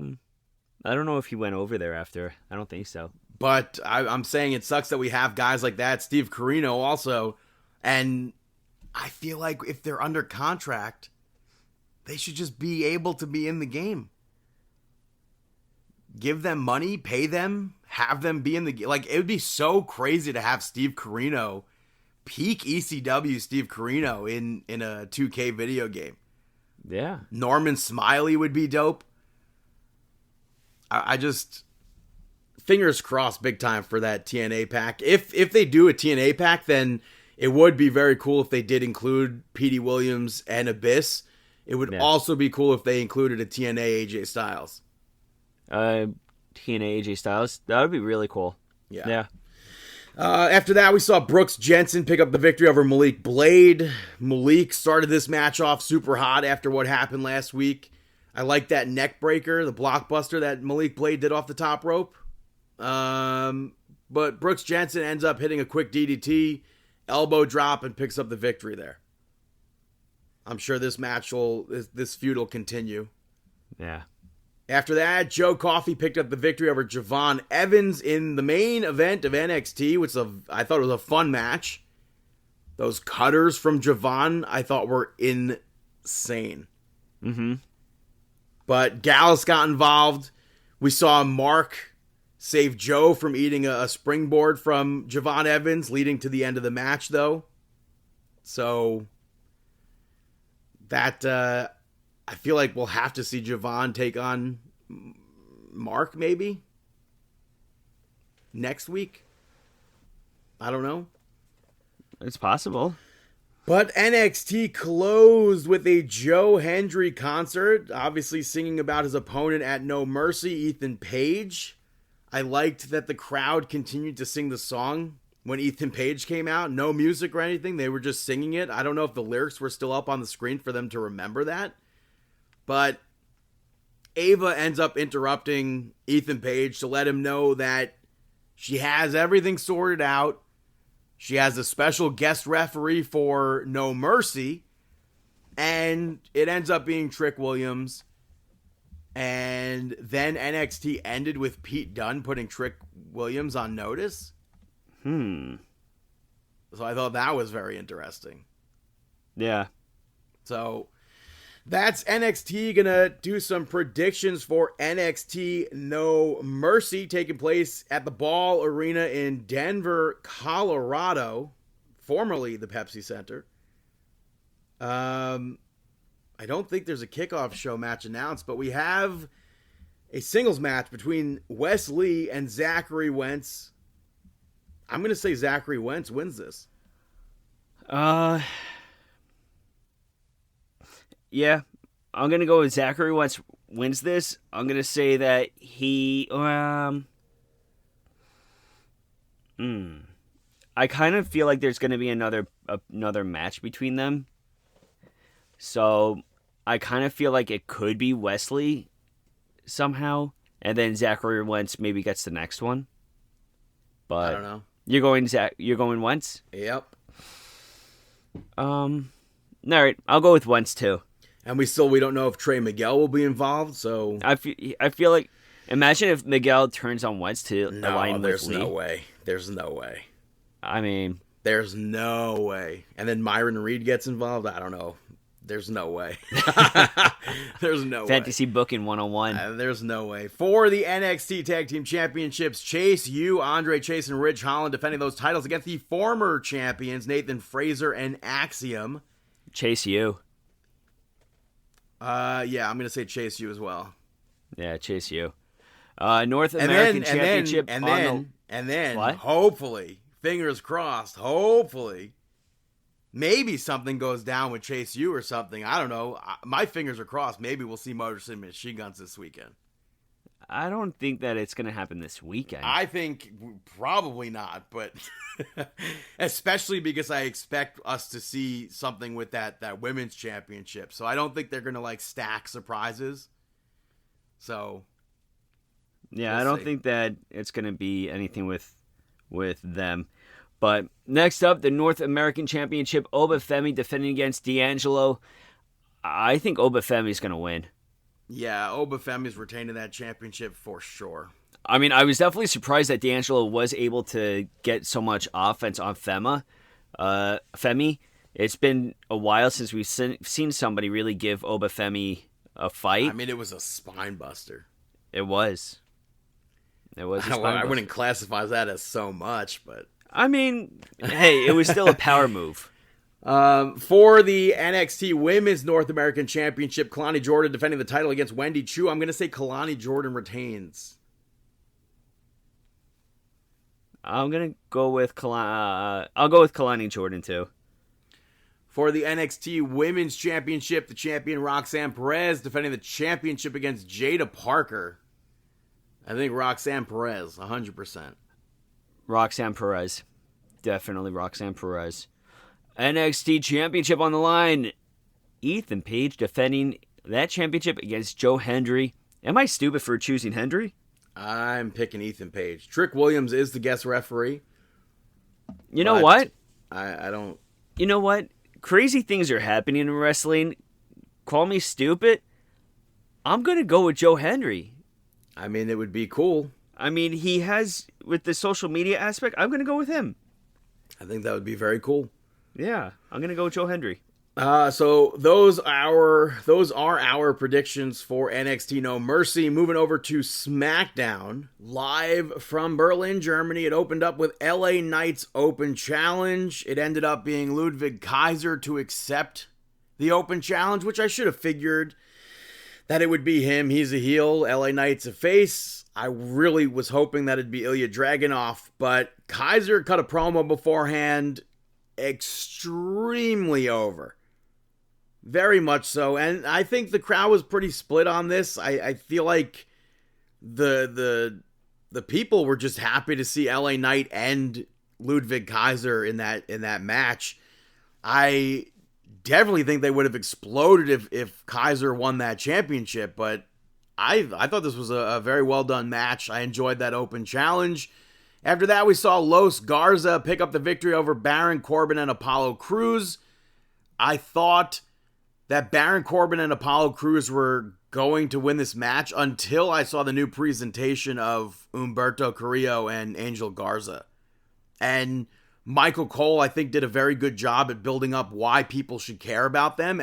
Speaker 2: don't know if he went over there after. I don't think so.
Speaker 1: But I'm saying it sucks that we have guys like that. Steve Corino also. And I feel like if they're under contract, they should just be able to be in the game. Give them money, pay them, have them be in the game. Like, it would be so crazy to have Steve Corino, peak ECW Steve Corino in a 2K video game.
Speaker 2: Yeah.
Speaker 1: Norman Smiley would be dope. I just... Fingers crossed big time for that TNA pack. If they do a TNA pack, then it would be very cool if they did include Petey Williams and Abyss. It would also be cool if they included a TNA AJ Styles.
Speaker 2: TNA AJ Styles. That would be really cool.
Speaker 1: Yeah. After that, we saw Brooks Jensen pick up the victory over Malik Blade. Malik started this match off super hot after what happened last week. I like that neck breaker, the blockbuster that Malik Blade did off the top rope. But Brooks Jensen ends up hitting a quick DDT, elbow drop, and picks up the victory there. I'm sure this feud will continue.
Speaker 2: Yeah.
Speaker 1: After that, Joe Coffey picked up the victory over Javon Evans in the main event of NXT, which I thought was a fun match. Those cutters from Javon I thought were insane.
Speaker 2: Mm-hmm.
Speaker 1: But Gallus got involved. We saw Mark save Joe from eating a springboard from Javon Evans, leading to the end of the match, though. So that I feel like we'll have to see Javon take on Mark maybe next week. I don't know.
Speaker 2: It's possible.
Speaker 1: But NXT closed with a Joe Hendry concert, obviously singing about his opponent at No Mercy, Ethan Page. I liked that the crowd continued to sing the song when Ethan Page came out. No music or anything. They were just singing it. I don't know if the lyrics were still up on the screen for them to remember that. But Ava ends up interrupting Ethan Page to let him know that she has everything sorted out. She has a special guest referee for No Mercy. And it ends up being Trick Williams. And then NXT ended with Pete Dunne putting Trick Williams on notice. So I thought that was very interesting.
Speaker 2: Yeah.
Speaker 1: So that's NXT. Gonna do some predictions for NXT No Mercy taking place at the Ball Arena in Denver, Colorado, formerly the Pepsi Center. I don't think there's a kickoff show match announced, but we have a singles match between Wes Lee and Zachary Wentz. I'm going to say Zachary Wentz wins this.
Speaker 2: Yeah, I'm going to go with Zachary Wentz wins this. I'm going to say that he, I kind of feel like there's going to be another match between them. So I kind of feel like it could be Wesley somehow, and then Zachary Wentz maybe gets the next one. But
Speaker 1: I don't know.
Speaker 2: You're going Wentz?
Speaker 1: Yep.
Speaker 2: All right, I'll go with Wentz too.
Speaker 1: And we don't know if Trey Miguel will be involved, so
Speaker 2: I feel like, imagine if Miguel turns on Wentz to align with Lee.
Speaker 1: No way. There's no way.
Speaker 2: I mean,
Speaker 1: there's no way. And then Myron Reed gets involved. I don't know. There's no way. There's no
Speaker 2: Fantasy booking 101.
Speaker 1: There's no way. For the NXT Tag Team Championships, Chase U, Andre Chase, and Ridge Holland defending those titles against the former champions, Nathan Fraser and Axiom.
Speaker 2: Chase U.
Speaker 1: Yeah, I'm going to say Chase U as well.
Speaker 2: Yeah, Chase U. North American Championship.
Speaker 1: And then,
Speaker 2: what?
Speaker 1: hopefully, fingers crossed, hopefully, maybe something goes down with Chase U or something. I don't know. My fingers are crossed. Maybe we'll see Motor City Machine Guns this weekend.
Speaker 2: I don't think that it's going to happen this weekend.
Speaker 1: I think probably not, but especially because I expect us to see something with that women's championship. So I don't think they're going to like stack surprises. So
Speaker 2: yeah, I don't think that it's going to be anything with them. But next up, the North American Championship, Obafemi defending against D'Angelo. I think Obafemi is going to win.
Speaker 1: Yeah, Obafemi's retaining that championship for sure.
Speaker 2: I mean, I was definitely surprised that D'Angelo was able to get so much offense on Femi. It's been a while since we've seen somebody really give Obafemi a fight.
Speaker 1: I mean, it was a spine buster.
Speaker 2: It was. I
Speaker 1: wouldn't classify that as so much, but...
Speaker 2: I mean, hey, it was still a power move.
Speaker 1: For the NXT Women's North American Championship, Kalani Jordan defending the title against Wendy Chu. I'm going to say Kalani Jordan retains.
Speaker 2: I'm going to go with I'll go with Kalani Jordan too.
Speaker 1: For the NXT Women's Championship, the champion Roxanne Perez defending the championship against Jada Parker. I think Roxanne Perez, 100%.
Speaker 2: Roxanne Perez. Definitely Roxanne Perez. NXT Championship on the line. Ethan Page defending that championship against Joe Hendry. Am I stupid for choosing Hendry?
Speaker 1: I'm picking Ethan Page. Trick Williams is the guest referee.
Speaker 2: You know what?
Speaker 1: I don't...
Speaker 2: You know what? Crazy things are happening in wrestling. Call me stupid. I'm going to go with Joe Hendry.
Speaker 1: I mean, it would be cool.
Speaker 2: I mean, he has, with the social media aspect, I'm going to go with him.
Speaker 1: I think that would be very cool.
Speaker 2: Yeah, I'm going to go with Joe Hendry.
Speaker 1: So those are our predictions for NXT No Mercy. Moving over to SmackDown, live from Berlin, Germany. It opened up with LA Knight's Open Challenge. It ended up being Ludwig Kaiser to accept the Open Challenge, which I should have figured that it would be him. He's a heel. LA Knight's a face. I really was hoping that it'd be Ilya Dragunov, but Kaiser cut a promo beforehand. Extremely over. Very much so. And I think the crowd was pretty split on this. I feel like the people were just happy to see LA Knight and Ludwig Kaiser in that match. I definitely think they would have exploded if Kaiser won that championship, but I thought this was a very well done match. I enjoyed that Open Challenge. After that, we saw Los Garza pick up the victory over Baron Corbin and Apollo Crews. I thought that Baron Corbin and Apollo Crews were going to win this match until I saw the new presentation of Humberto Carrillo and Angel Garza. And Michael Cole, I think, did a very good job at building up why people should care about them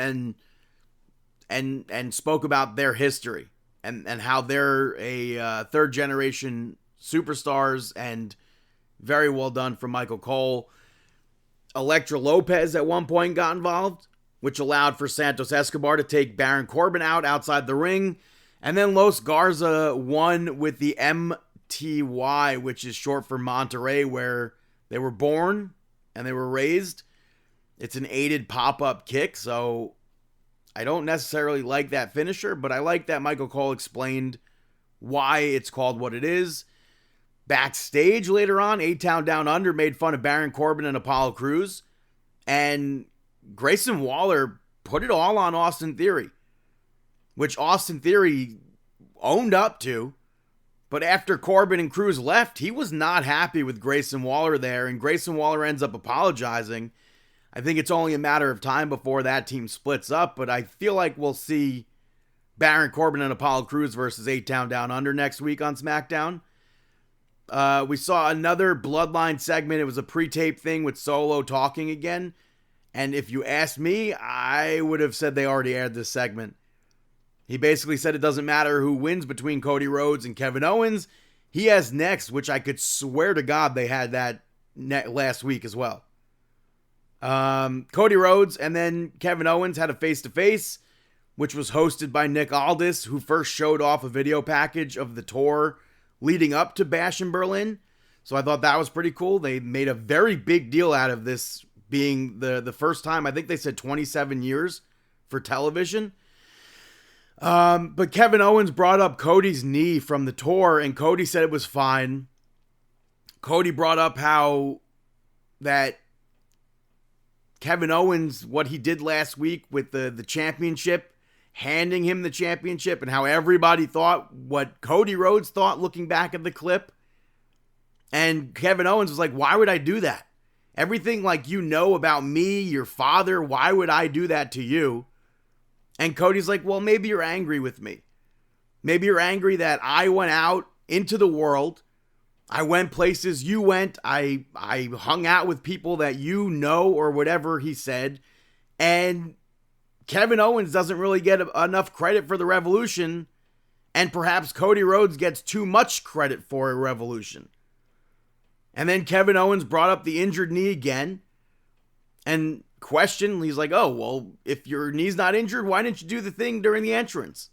Speaker 1: and spoke about their history and how they're a third generation superstars, and very well done from Michael Cole. Elektra Lopez at one point got involved, which allowed for Santos Escobar to take Baron Corbin out outside the ring. And then Los Garza won with the MTY, which is short for Monterrey, where they were born and they were raised. It's an aided pop-up kick, so I don't necessarily like that finisher, but I like that Michael Cole explained why it's called what it is. Backstage later on, A-Town Down Under made fun of Baron Corbin and Apollo Crews, and Grayson Waller put it all on Austin Theory, which Austin Theory owned up to. But after Corbin and Crews left, he was not happy with Grayson Waller there, and Grayson Waller ends up apologizing. I think it's only a matter of time before that team splits up, but I feel like we'll see Baron Corbin and Apollo Crews versus A-Town Down Under next week on SmackDown. We saw another Bloodline segment. It was a pre-tape thing with Solo talking again. And if you asked me, I would have said they already aired this segment. He basically said it doesn't matter who wins between Cody Rhodes and Kevin Owens. He has next, which I could swear to God they had that last week as well. Cody Rhodes and then Kevin Owens had a face-to-face, which was hosted by Nick Aldis, who first showed off a video package of the tour leading up to Bash in Berlin. So I thought that was pretty cool. They made a very big deal out of this being the first time, I think they said 27 years for television. But Kevin Owens brought up Cody's knee from the tour, and Cody said it was fine. Cody brought up how that Kevin Owens, what he did last week with the championship, handing him the championship, and how everybody thought what Cody Rhodes thought looking back at the clip. And Kevin Owens was like, why would I do that? Everything like you know about me, your father, why would I do that to you? And Cody's like, well, maybe you're angry with me. Maybe you're angry that I went out into the world. I went places you went. I hung out with people that you know, or whatever he said. And Kevin Owens doesn't really get enough credit for the Revolution. And perhaps Cody Rhodes gets too much credit for a Revolution. And then Kevin Owens brought up the injured knee again. And questioned, he's like, oh, well, if your knee's not injured, why didn't you do the thing during the entrance?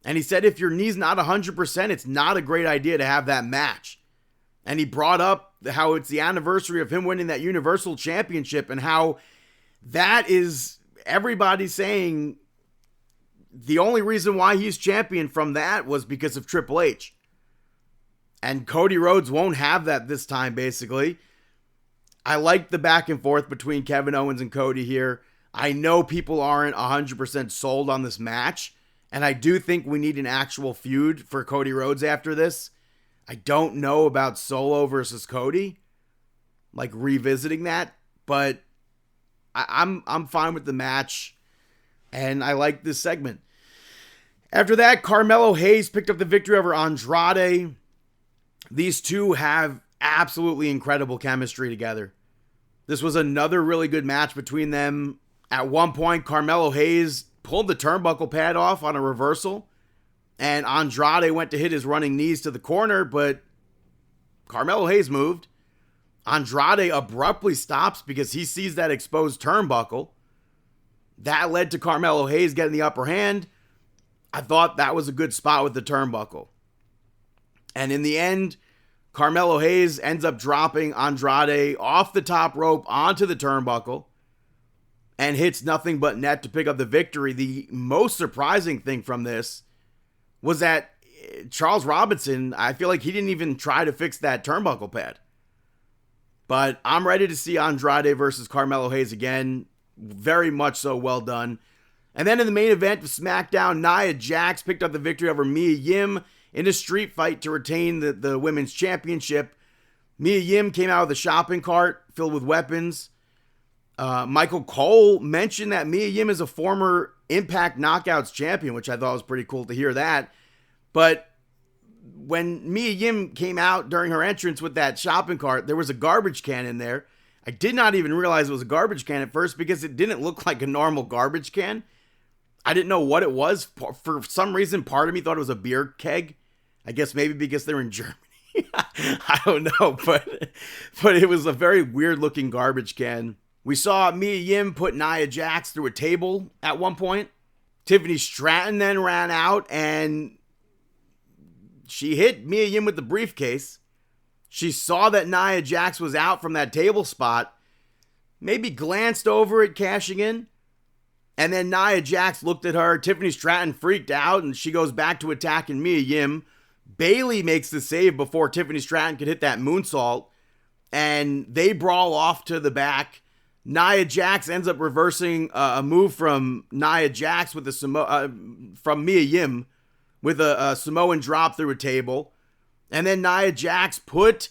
Speaker 1: And he said if your knee's not 100%, it's not a great idea to have that match. And he brought up how it's the anniversary of him winning that Universal Championship, and how that is, everybody saying the only reason why he's champion from that was because of Triple H. And Cody Rhodes won't have that this time, basically. I like the back and forth between Kevin Owens and Cody here. I know people aren't 100% sold on this match, and I do think we need an actual feud for Cody Rhodes after this. I don't know about Solo versus Cody, like revisiting that, but I'm fine with the match, and I like this segment. After that, Carmelo Hayes picked up the victory over Andrade. These two have absolutely incredible chemistry together. This was another really good match between them. At one point, Carmelo Hayes pulled the turnbuckle pad off on a reversal, and Andrade went to hit his running knees to the corner, but Carmelo Hayes moved. Andrade abruptly stops because he sees that exposed turnbuckle. That led to Carmelo Hayes getting the upper hand. I thought that was a good spot with the turnbuckle. And in the end, Carmelo Hayes ends up dropping Andrade off the top rope onto the turnbuckle and hits nothing but net to pick up the victory. The most surprising thing from this was that Charles Robinson, I feel like he didn't even try to fix that turnbuckle pad. But I'm ready to see Andrade versus Carmelo Hayes again. Very much so, well done. And then in the main event of SmackDown, Nia Jax picked up the victory over Mia Yim in a street fight to retain the women's championship. Mia Yim came out with a shopping cart filled with weapons. Michael Cole mentioned that Mia Yim is a former Impact Knockouts champion, which I thought was pretty cool to hear that. But when Mia Yim came out during her entrance with that shopping cart, there was a garbage can in there. I did not even realize it was a garbage can at first because it didn't look like a normal garbage can. I didn't know what it was. For some reason, part of me thought it was a beer keg. I guess maybe because they're in Germany. I don't know, but it was a very weird looking garbage can. We saw Mia Yim put Nia Jax through a table at one point. Tiffany Stratton then ran out and she hit Mia Yim with the briefcase. She saw that Nia Jax was out from that table spot, maybe glanced over it, cashing in. And then Nia Jax looked at her. Tiffany Stratton freaked out and she goes back to attacking Mia Yim. Bayley makes the save before Tiffany Stratton could hit that moonsault. And they brawl off to the back. Nia Jax ends up reversing a move from Nia Jax with from Mia Yim with a Samoan drop through a table. And then Nia Jax put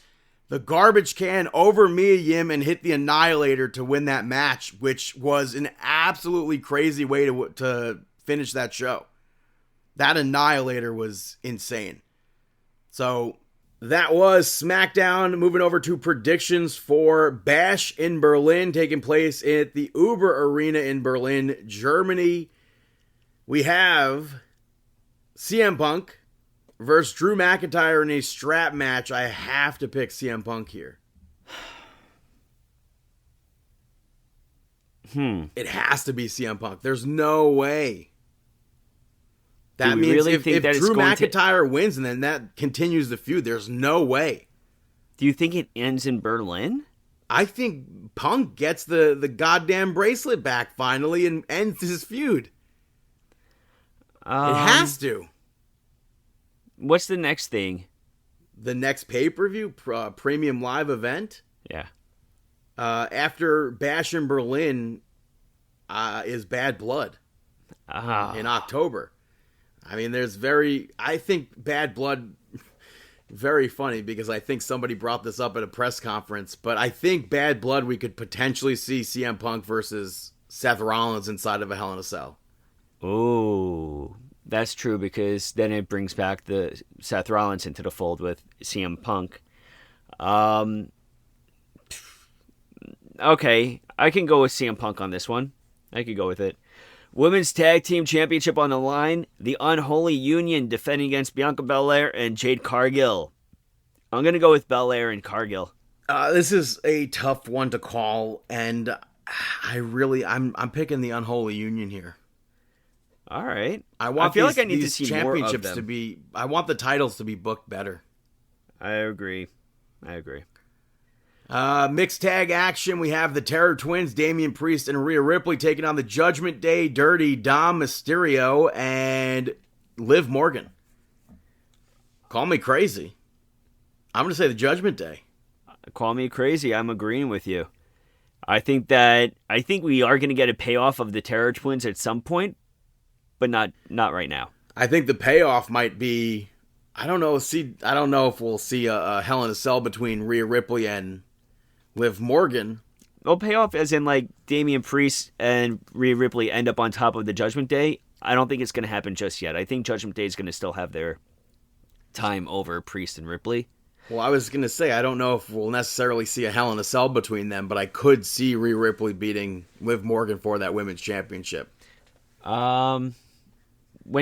Speaker 1: the garbage can over Mia Yim and hit the Annihilator to win that match, which was an absolutely crazy way to finish that show. That Annihilator was insane. So that was SmackDown. Moving over to predictions for Bash in Berlin, taking place at the Uber Arena in Berlin, Germany. We have CM Punk versus Drew McIntyre in a strap match. I have to pick CM Punk here. It has to be CM Punk. There's no way. That means
Speaker 2: really
Speaker 1: if Drew McIntyre wins and then that continues the feud, there's no way.
Speaker 2: Do you think it ends in Berlin?
Speaker 1: I think Punk gets the goddamn bracelet back finally and ends his feud. It has to.
Speaker 2: What's the next thing?
Speaker 1: The next pay-per-view, premium live event.
Speaker 2: Yeah.
Speaker 1: After Bash in Berlin is Bad Blood in October. I mean, I think Bad Blood, very funny because I think somebody brought this up at a press conference, but I think Bad Blood we could potentially see CM Punk versus Seth Rollins inside of a Hell in a Cell.
Speaker 2: Oh, that's true because then it brings back the Seth Rollins into the fold with CM Punk. Okay, I can go with CM Punk on this one. I could go with it. Women's Tag Team Championship on the line. The Unholy Union defending against Bianca Belair and Jade Cargill. I'm going to go with Belair and Cargill.
Speaker 1: This is a tough one to call, and I'm picking the Unholy Union here.
Speaker 2: All right.
Speaker 1: I
Speaker 2: feel like I need to see more of them.
Speaker 1: to be. I want the titles to be booked better.
Speaker 2: I agree.
Speaker 1: Mixed tag action. We have the Terror Twins, Damian Priest and Rhea Ripley taking on the Judgment Day, Dirty Dom Mysterio and Liv Morgan. Call me crazy. I'm going to say the Judgment Day.
Speaker 2: Call me crazy. I'm agreeing with you. I think we are going to get a payoff of the Terror Twins at some point, but not right now.
Speaker 1: I think the payoff might be, I don't know if we'll see a Hell in a Cell between Rhea Ripley and Liv Morgan.
Speaker 2: Well, payoff as in like Damian Priest and Rhea Ripley end up on top of the Judgment Day. I don't think it's going to happen just yet. I think Judgment Day is going to still have their time over Priest and Ripley.
Speaker 1: Well, I was going to say, I don't know if we'll necessarily see a Hell in a Cell between them, but I could see Rhea Ripley beating Liv Morgan for that women's championship.
Speaker 2: When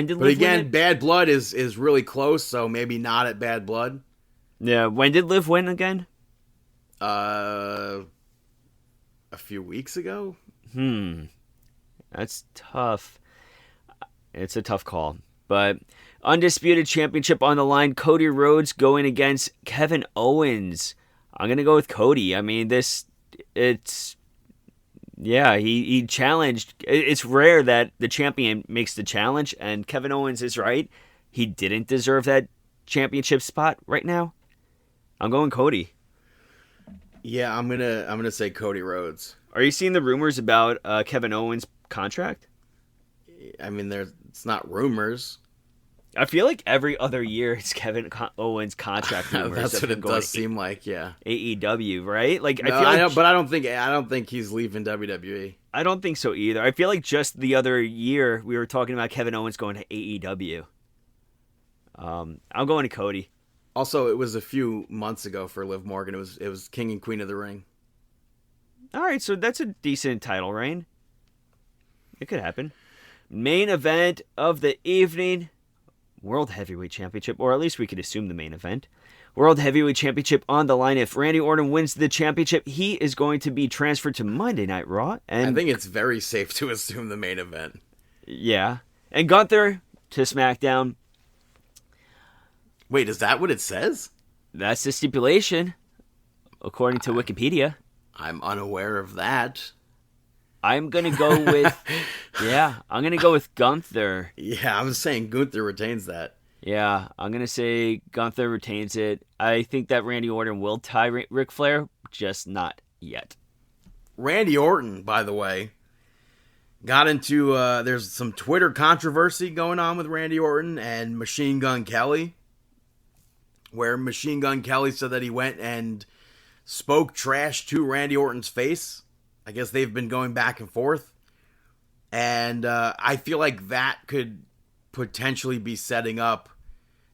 Speaker 2: did
Speaker 1: But
Speaker 2: Liv
Speaker 1: again,
Speaker 2: win it?
Speaker 1: Bad Blood is really close, so maybe not at Bad Blood.
Speaker 2: Yeah, when did Liv win again?
Speaker 1: A few weeks ago.
Speaker 2: That's tough. It's a tough call. But Undisputed Championship on the line. Cody Rhodes going against Kevin Owens. I'm going to go with Cody. I mean, he challenged. It's rare that the champion makes the challenge, and Kevin Owens is right. He didn't deserve that championship spot right now. I'm going Cody.
Speaker 1: Yeah, I'm gonna say Cody Rhodes.
Speaker 2: Are you seeing the rumors about Kevin Owens' contract?
Speaker 1: I mean, it's not rumors.
Speaker 2: I feel like every other year it's Kevin Owens' contract rumors.
Speaker 1: That's what it does seem like. Yeah,
Speaker 2: AEW, right? Like
Speaker 1: no,
Speaker 2: I feel
Speaker 1: but I don't think he's leaving WWE.
Speaker 2: I don't think so either. I feel like just the other year we were talking about Kevin Owens going to AEW. I'm going to Cody.
Speaker 1: Also, it was a few months ago for Liv Morgan. It was King and Queen of the Ring.
Speaker 2: All right, so that's a decent title reign. It could happen. Main event of the evening, World Heavyweight Championship, or at least we could assume the main event. World Heavyweight Championship on the line. If Randy Orton wins the championship, he is going to be transferred to Monday Night Raw. And
Speaker 1: I think it's very safe to assume the main event.
Speaker 2: Yeah. And Gunther to SmackDown.
Speaker 1: Wait, is that what it says?
Speaker 2: That's the stipulation, according to Wikipedia.
Speaker 1: I'm unaware of that.
Speaker 2: I'm going to go with... I'm going to go with Gunther.
Speaker 1: Yeah, I was saying Gunther retains that.
Speaker 2: Yeah, I'm going to say Gunther retains it. I think that Randy Orton will tie Ric Flair, just not yet.
Speaker 1: Randy Orton, by the way, got into... there's some Twitter controversy going on with Randy Orton and Machine Gun Kelly, where Machine Gun Kelly said that he went and spoke trash to Randy Orton's face. I guess they've been going back and forth. And I feel like that could potentially be setting up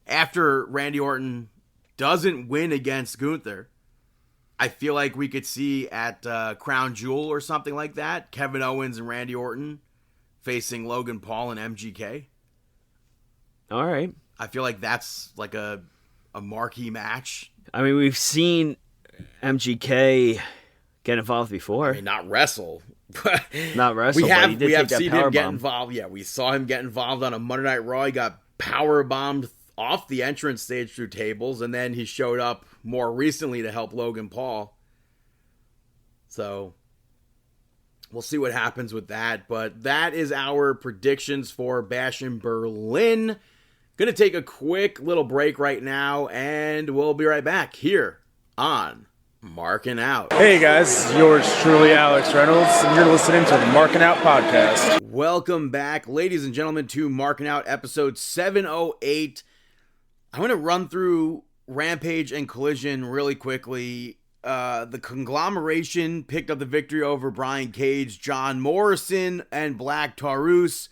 Speaker 1: after Randy Orton doesn't win against Gunther. I feel like we could see at Crown Jewel or something like that, Kevin Owens and Randy Orton facing Logan Paul and MGK.
Speaker 2: All right.
Speaker 1: I feel like that's like a marquee match.
Speaker 2: I mean, we've seen MGK get involved before.
Speaker 1: I mean, not wrestle.
Speaker 2: Not wrestle,
Speaker 1: we
Speaker 2: but
Speaker 1: have,
Speaker 2: he did
Speaker 1: we
Speaker 2: take
Speaker 1: have
Speaker 2: that
Speaker 1: seen
Speaker 2: power
Speaker 1: him get
Speaker 2: bomb.
Speaker 1: involved. Yeah, we saw him get involved on a Monday Night Raw. He got power bombed off the entrance stage through tables, and then he showed up more recently to help Logan Paul. So we'll see what happens with that. But that is our predictions for Bash in Berlin. Gonna take a quick little break right now, and we'll be right back here on Markin Out.
Speaker 4: Hey guys, yours truly, Alex Reynolds, and you're listening to the Markin Out podcast.
Speaker 1: Welcome back, ladies and gentlemen, to Markin Out episode 708. I'm going to run through Rampage and Collision really quickly. The conglomeration picked up the victory over Brian Cage, John Morrison, and Black Taurus.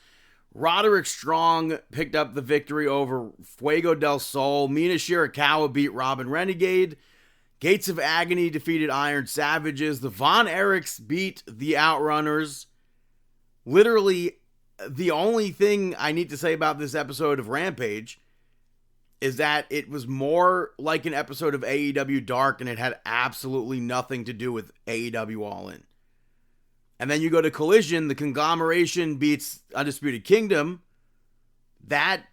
Speaker 1: Roderick Strong picked up the victory over Fuego del Sol. Mina Shirakawa beat Robin Renegade. Gates of Agony defeated Iron Savages. The Von Erichs beat the Outrunners. Literally, the only thing I need to say about this episode of Rampage is that it was more like an episode of AEW Dark, and it had absolutely nothing to do with AEW All In. And then you go to Collision, the conglomeration beats Undisputed Kingdom. That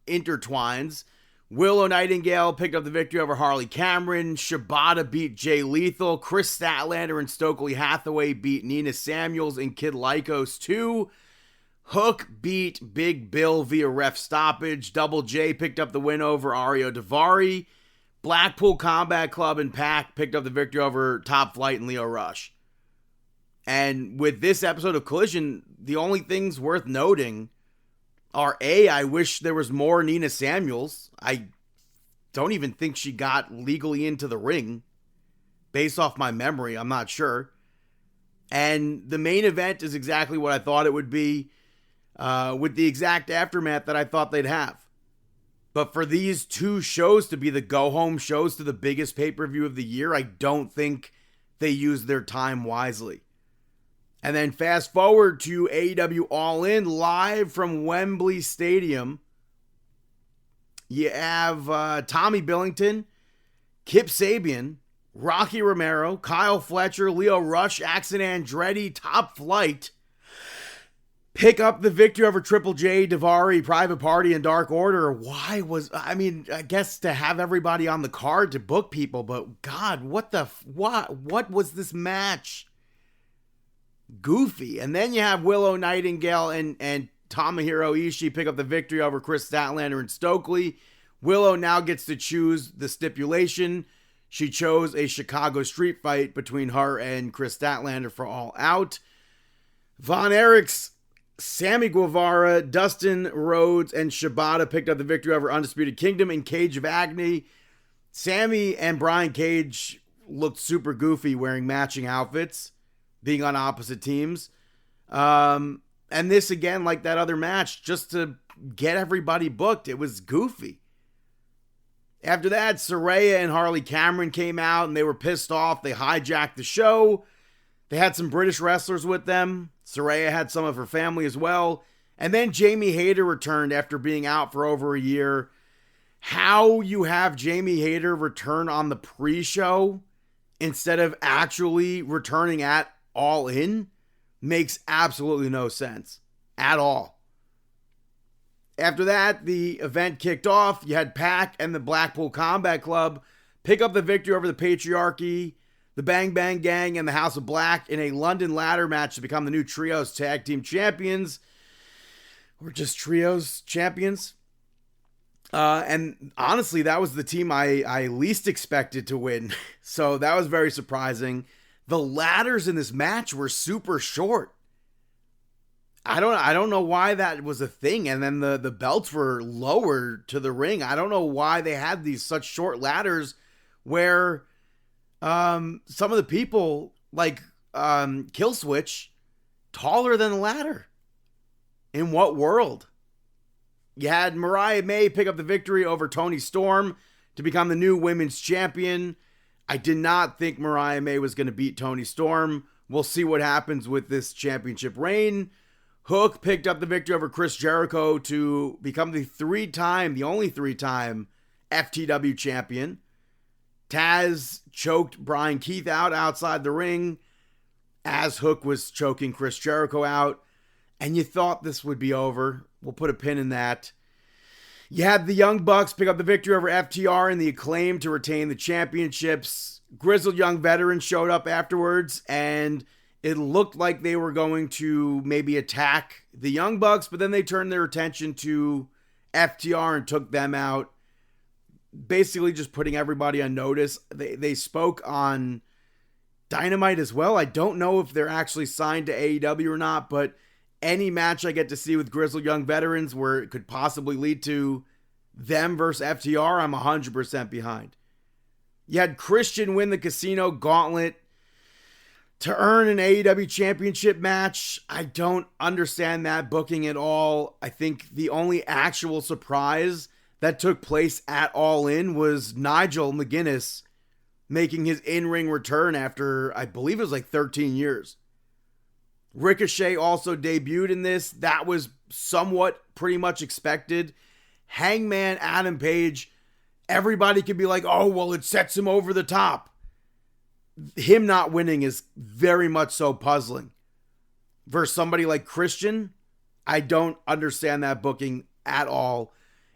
Speaker 1: intertwines. Willow Nightingale picked up the victory over Harley Cameron. Shibata beat Jay Lethal. Chris Statlander and Stokely Hathaway beat Nina Samuels and Kid Lycos 2. Hook beat Big Bill via ref stoppage. Double J picked up the win over Ario Daivari. Blackpool Combat Club and Pac picked up the victory over Top Flight and Leo Rush. And with this episode of Collision, the only things worth noting are I wish there was more Nina Samuels. I don't even think she got legally into the ring. Based off my memory, I'm not sure. And the main event is exactly what I thought it would be, with the exact aftermath that I thought they'd have. But for these two shows to be the go-home shows to the biggest pay-per-view of the year, I don't think they used their time wisely. And then fast forward to AEW All In live from Wembley Stadium. You have Tommy Billington, Kip Sabian, Rocky Romero, Kyle Fletcher, Leo Rush, Axel Andretti, Top Flight pick up the victory over Triple J, Daivari, Private Party, and Dark Order. I guess to have everybody on the card to book people, but God, what was this match? Goofy. And then you have Willow Nightingale and Tomohiro Ishii pick up the victory over Chris Statlander and Stokely. Willow now gets to choose the stipulation. She chose a Chicago street fight between her and Chris Statlander for All Out. Von Erichs, Sammy Guevara, Dustin Rhodes, and Shibata picked up the victory over Undisputed Kingdom and Cage of Agony. Sammy and Brian Cage looked super goofy wearing matching outfits, being on opposite teams. And this, again, like that other match, just to get everybody booked, it was goofy. After that, Saraya and Harley Cameron came out, and they were pissed off. They hijacked the show. They had some British wrestlers with them. Saraya had some of her family as well. And then Jamie Hayter returned after being out for over a year. How you have Jamie Hayter return on the pre-show instead of actually returning at All In makes absolutely no sense at all. After that, the event kicked off. You had Pac and the Blackpool Combat Club pick up the victory over the Patriarchy, the Bang Bang Gang, and the House of Black in a London ladder match to become the new Trios Tag Team Champions. Or just Trios Champions. And honestly, that was the team I least expected to win. So that was very surprising. The ladders in this match were super short. I don't know why that was a thing. And then the belts were lowered to the ring. I don't know why they had these such short ladders where some of the people, like Killswitch, taller than the ladder. In what world? You had Mariah May pick up the victory over Toni Storm to become the new women's champion. I did not think Mariah May was going to beat Toni Storm. We'll see what happens with this championship reign. Hook picked up the victory over Chris Jericho to become the only three-time FTW champion. Taz choked Brian Keith out outside the ring as Hook was choking Chris Jericho out. And you thought this would be over. We'll put a pin in that. You had the Young Bucks pick up the victory over FTR and the Acclaim to retain the championships. Grizzled Young Veterans showed up afterwards, and it looked like they were going to maybe attack the Young Bucks, but then they turned their attention to FTR and took them out, basically just putting everybody on notice. They spoke on Dynamite as well. I don't know if they're actually signed to AEW or not, but any match I get to see with Grizzled Young Veterans where it could possibly lead to them versus FTR, I'm 100% behind. You had Christian win the Casino Gauntlet to earn an AEW championship match. I don't understand that booking at all. I think the only actual surprise that took place at All In was Nigel McGuinness making his in-ring return after, I believe it was like 13 years. Ricochet also debuted in this. That was somewhat pretty much expected. Hangman Adam Page, everybody could be like, oh, well, it sets him over the top. Him not winning is very much so puzzling. Versus somebody like Christian, I don't understand that booking at all.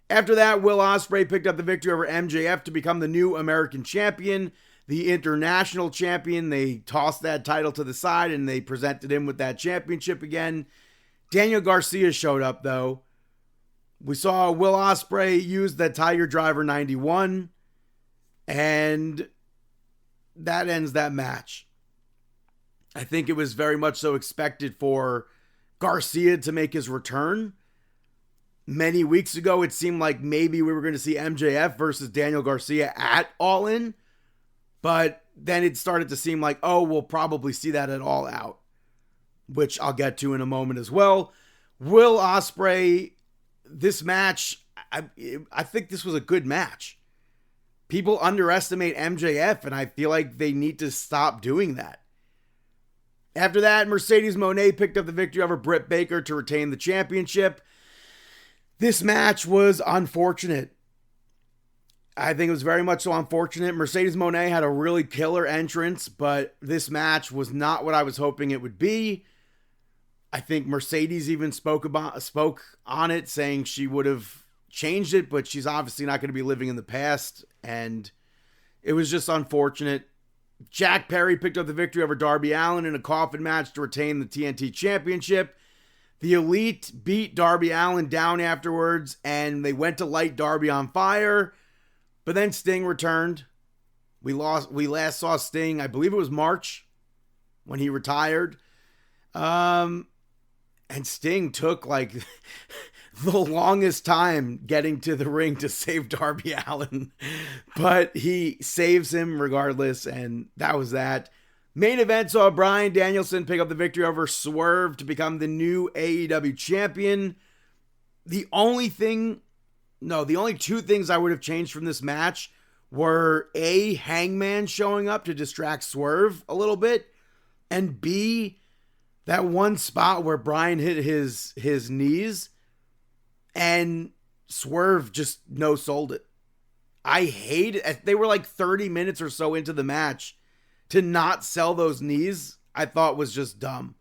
Speaker 1: After that, Will Ospreay picked up the victory over MJF to become the new American champion, the international champion. They tossed that title to the side and they presented him with that championship again. Daniel Garcia showed up though. We saw Will Ospreay use the Tiger Driver 91, and that ends that match. I think it was very much so expected for Garcia to make his return. Many weeks ago, it seemed like maybe we were going to see MJF versus Daniel Garcia at All In, but then it started to seem like, oh, we'll probably see that at All Out, which I'll get to in a moment as well. Will Ospreay, this match, I think this was a good match. People underestimate MJF, and I feel like they need to stop doing that. After that, Mercedes Moné picked up the victory over Britt Baker to retain the championship. This match was unfortunate. I think it was very much so unfortunate. Mercedes Moné had a really killer entrance, but this match was not what I was hoping it would be. I think Mercedes even spoke on it, saying she would have changed it, but she's obviously not going to be living in the past, and it was just unfortunate. Jack Perry picked up the victory over Darby Allin in a coffin match to retain the TNT Championship. The Elite beat Darby Allin down afterwards, and they went to light Darby on fire, but then Sting returned. We last saw Sting, I believe it was March, when he retired. And Sting took like the longest time getting to the ring to save Darby Allin, but he saves him regardless, and that was that. Main event saw Bryan Danielson pick up the victory over Swerve to become the new AEW champion. The only two things I would have changed from this match were A, Hangman showing up to distract Swerve a little bit, and B, that one spot where Bryan hit his knees and Swerve just no-sold it. I hate it. They were like 30 minutes or so into the match. To not sell those knees, I thought was just dumb.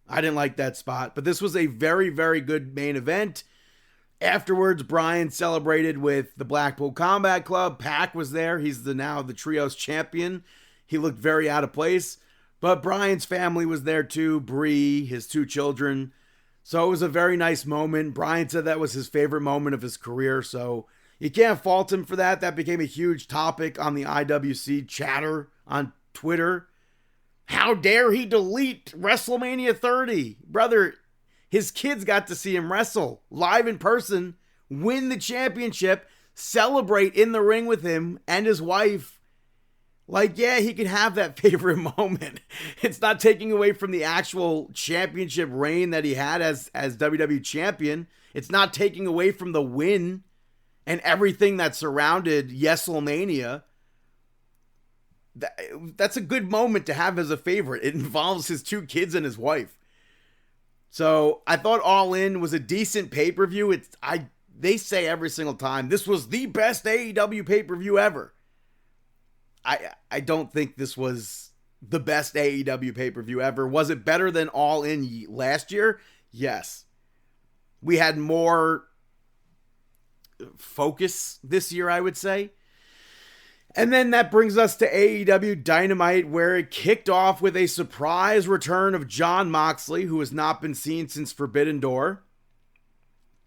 Speaker 1: I didn't like that spot. But this was a very, very good main event. Afterwards, Bryan celebrated with the Blackpool Combat Club. Pac was there. He's now the Trios champion. He looked very out of place. But Bryan's family was there too. Bree, his 2 children. So it was a very nice moment. Bryan said that was his favorite moment of his career. So you can't fault him for that. That became a huge topic on the IWC chatter on Twitter. How dare he delete WrestleMania 30? Brother, his kids got to see him wrestle live in person, win the championship, celebrate in the ring with him and his wife. Like, yeah, he can have that favorite moment. It's not taking away from the actual championship reign that he had as WWE champion. It's not taking away from the win and everything that surrounded WrestleMania. That's a good moment to have as a favorite. It involves his 2 kids and his wife. So I thought All In was a decent pay-per-view. They say every single time, this was the best AEW pay-per-view ever. I don't think this was the best AEW pay-per-view ever. Was it better than All In last year? Yes. We had more focus this year, I would say. And then that brings us to AEW Dynamite, where it kicked off with a surprise return of Jon Moxley, who has not been seen since Forbidden Door.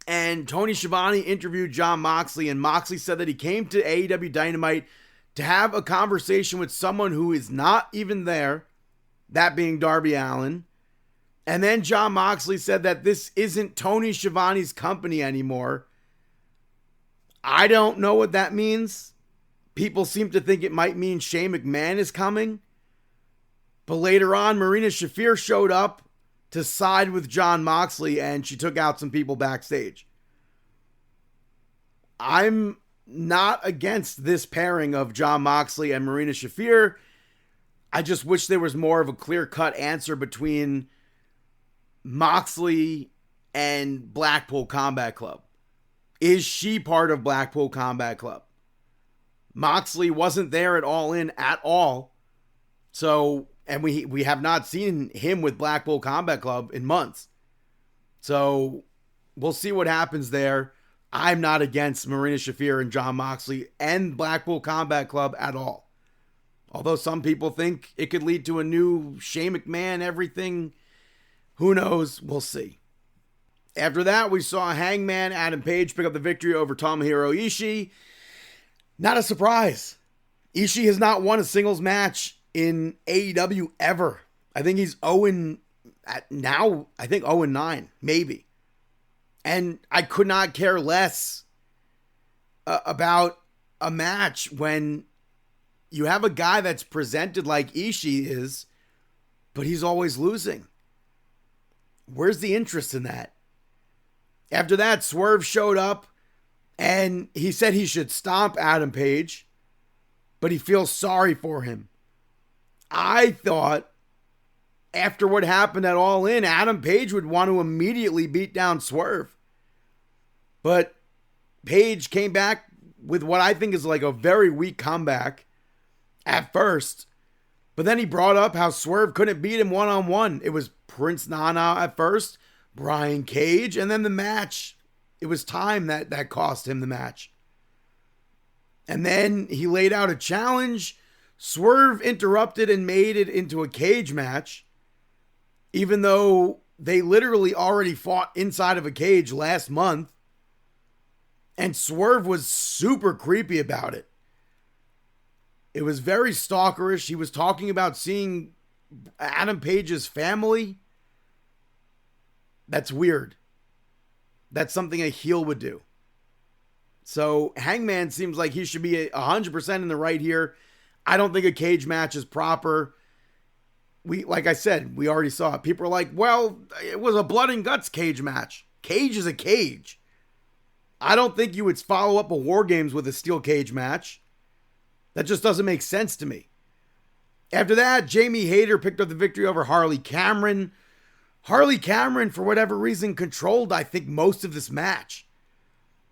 Speaker 1: And Tony Schiavone interviewed Jon Moxley, and Moxley said that he came to AEW Dynamite to have a conversation with someone who is not even there, that being Darby Allin. And then Jon Moxley said that this isn't Tony Schiavone's company anymore. I don't know what that means. People seem to think it might mean Shane McMahon is coming. But later on, Marina Shafir showed up to side with Jon Moxley, and she took out some people backstage. I'm not against this pairing of Jon Moxley and Marina Shafir. I just wish there was more of a clear-cut answer between Moxley and Blackpool Combat Club. Is she part of Blackpool Combat Club? Moxley wasn't there at All In at all. So, and we have not seen him with Blackpool Combat Club in months. So, we'll see what happens there. I'm not against Marina Shafir and Jon Moxley and Blackpool Combat Club at all. Although some people think it could lead to a new Shane McMahon everything. Who knows? We'll see. After that, we saw Hangman Adam Page pick up the victory over Tomohiro Ishii. Not a surprise. Ishii has not won a singles match in AEW ever. I think he's 0-9, maybe. And I could not care less about a match when you have a guy that's presented like Ishii is, but he's always losing. Where's the interest in that? After that, Swerve showed up and he said he should stomp Adam Page, but he feels sorry for him. I thought after what happened at All In, Adam Page would want to immediately beat down Swerve. But Page came back with what I think is like a very weak comeback at first. But then he brought up how Swerve couldn't beat him one-on-one. It was Prince Nana at first, Brian Cage, and then the match. It was time that cost him the match. And then he laid out a challenge. Swerve interrupted and made it into a cage match, even though they literally already fought inside of a cage last month. And Swerve was super creepy about it. It was very stalkerish. He was talking about seeing Adam Page's family. That's weird. That's something a heel would do. So Hangman seems like he should be 100% in the right here. I don't think a cage match is proper. Like I said, we already saw it. People are like, well, it was a blood and guts cage match. Cage is a cage. I don't think you would follow up a War Games with a steel cage match. That just doesn't make sense to me. After that, Jamie Hayter picked up the victory over Harley Cameron. Harley Cameron, for whatever reason, controlled, I think, most of this match.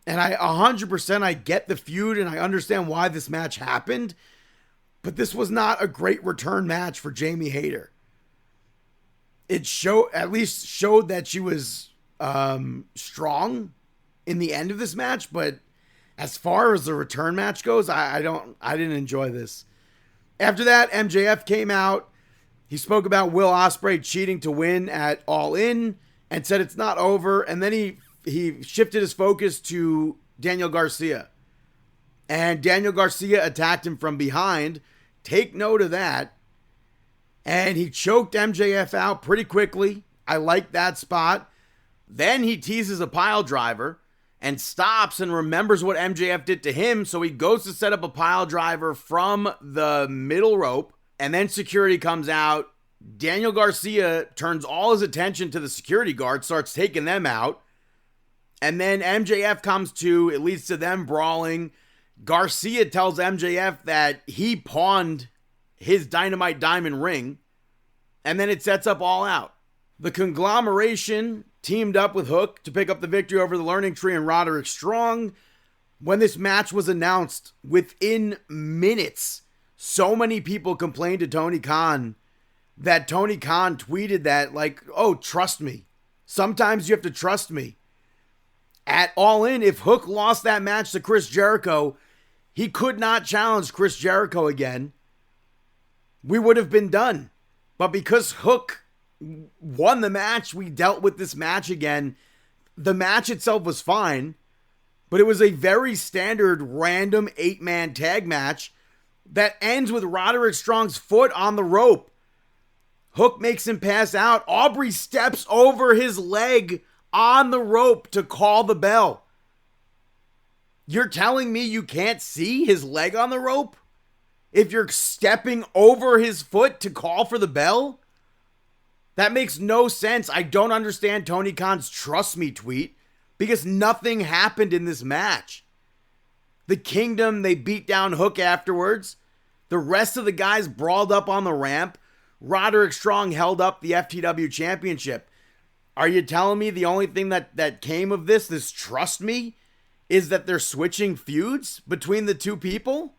Speaker 1: And 100% I get the feud and I understand why this match happened. But this was not a great return match for Jamie Hayter. It at least showed that she was strong in the end of this match, but as far as the return match goes, I didn't enjoy this. After that, MJF came out. He spoke about Will Ospreay cheating to win at All In and said it's not over. And then he shifted his focus to Daniel Garcia. And Daniel Garcia attacked him from behind. Take note of that. And he choked MJF out pretty quickly. I like that spot. Then he teases a pile driver and stops and remembers what MJF did to him. So he goes to set up a pile driver from the middle rope. And then security comes out. Daniel Garcia turns all his attention to the security guard, starts taking them out. And then MJF comes to. It leads to them brawling. Garcia tells MJF that he pawned his Dynamite Diamond ring. And then it sets up All Out. The conglomeration teamed up with Hook to pick up the victory over the Learning Tree and Roderick Strong. When this match was announced, within minutes, so many people complained to Tony Khan that Tony Khan tweeted that, like, oh, trust me. Sometimes you have to trust me. At All In, if Hook lost that match to Chris Jericho, he could not challenge Chris Jericho again. We would have been done. But because Hook won the match, we dealt with this match again. The match itself was fine, but it was a very standard random 8-man tag match that ends with Roderick Strong's foot on the rope. Hook makes him pass out. Aubrey steps over his leg on the rope to call the bell. You're telling me you can't see his leg on the rope? If you're stepping over his foot to call for the bell? That makes no sense. I don't understand Tony Khan's "trust me" tweet because nothing happened in this match. The Kingdom, they beat down Hook afterwards. The rest of the guys brawled up on the ramp. Roderick Strong held up the FTW Championship. Are you telling me the only thing that came of this "trust me," is that they're switching feuds between the two people?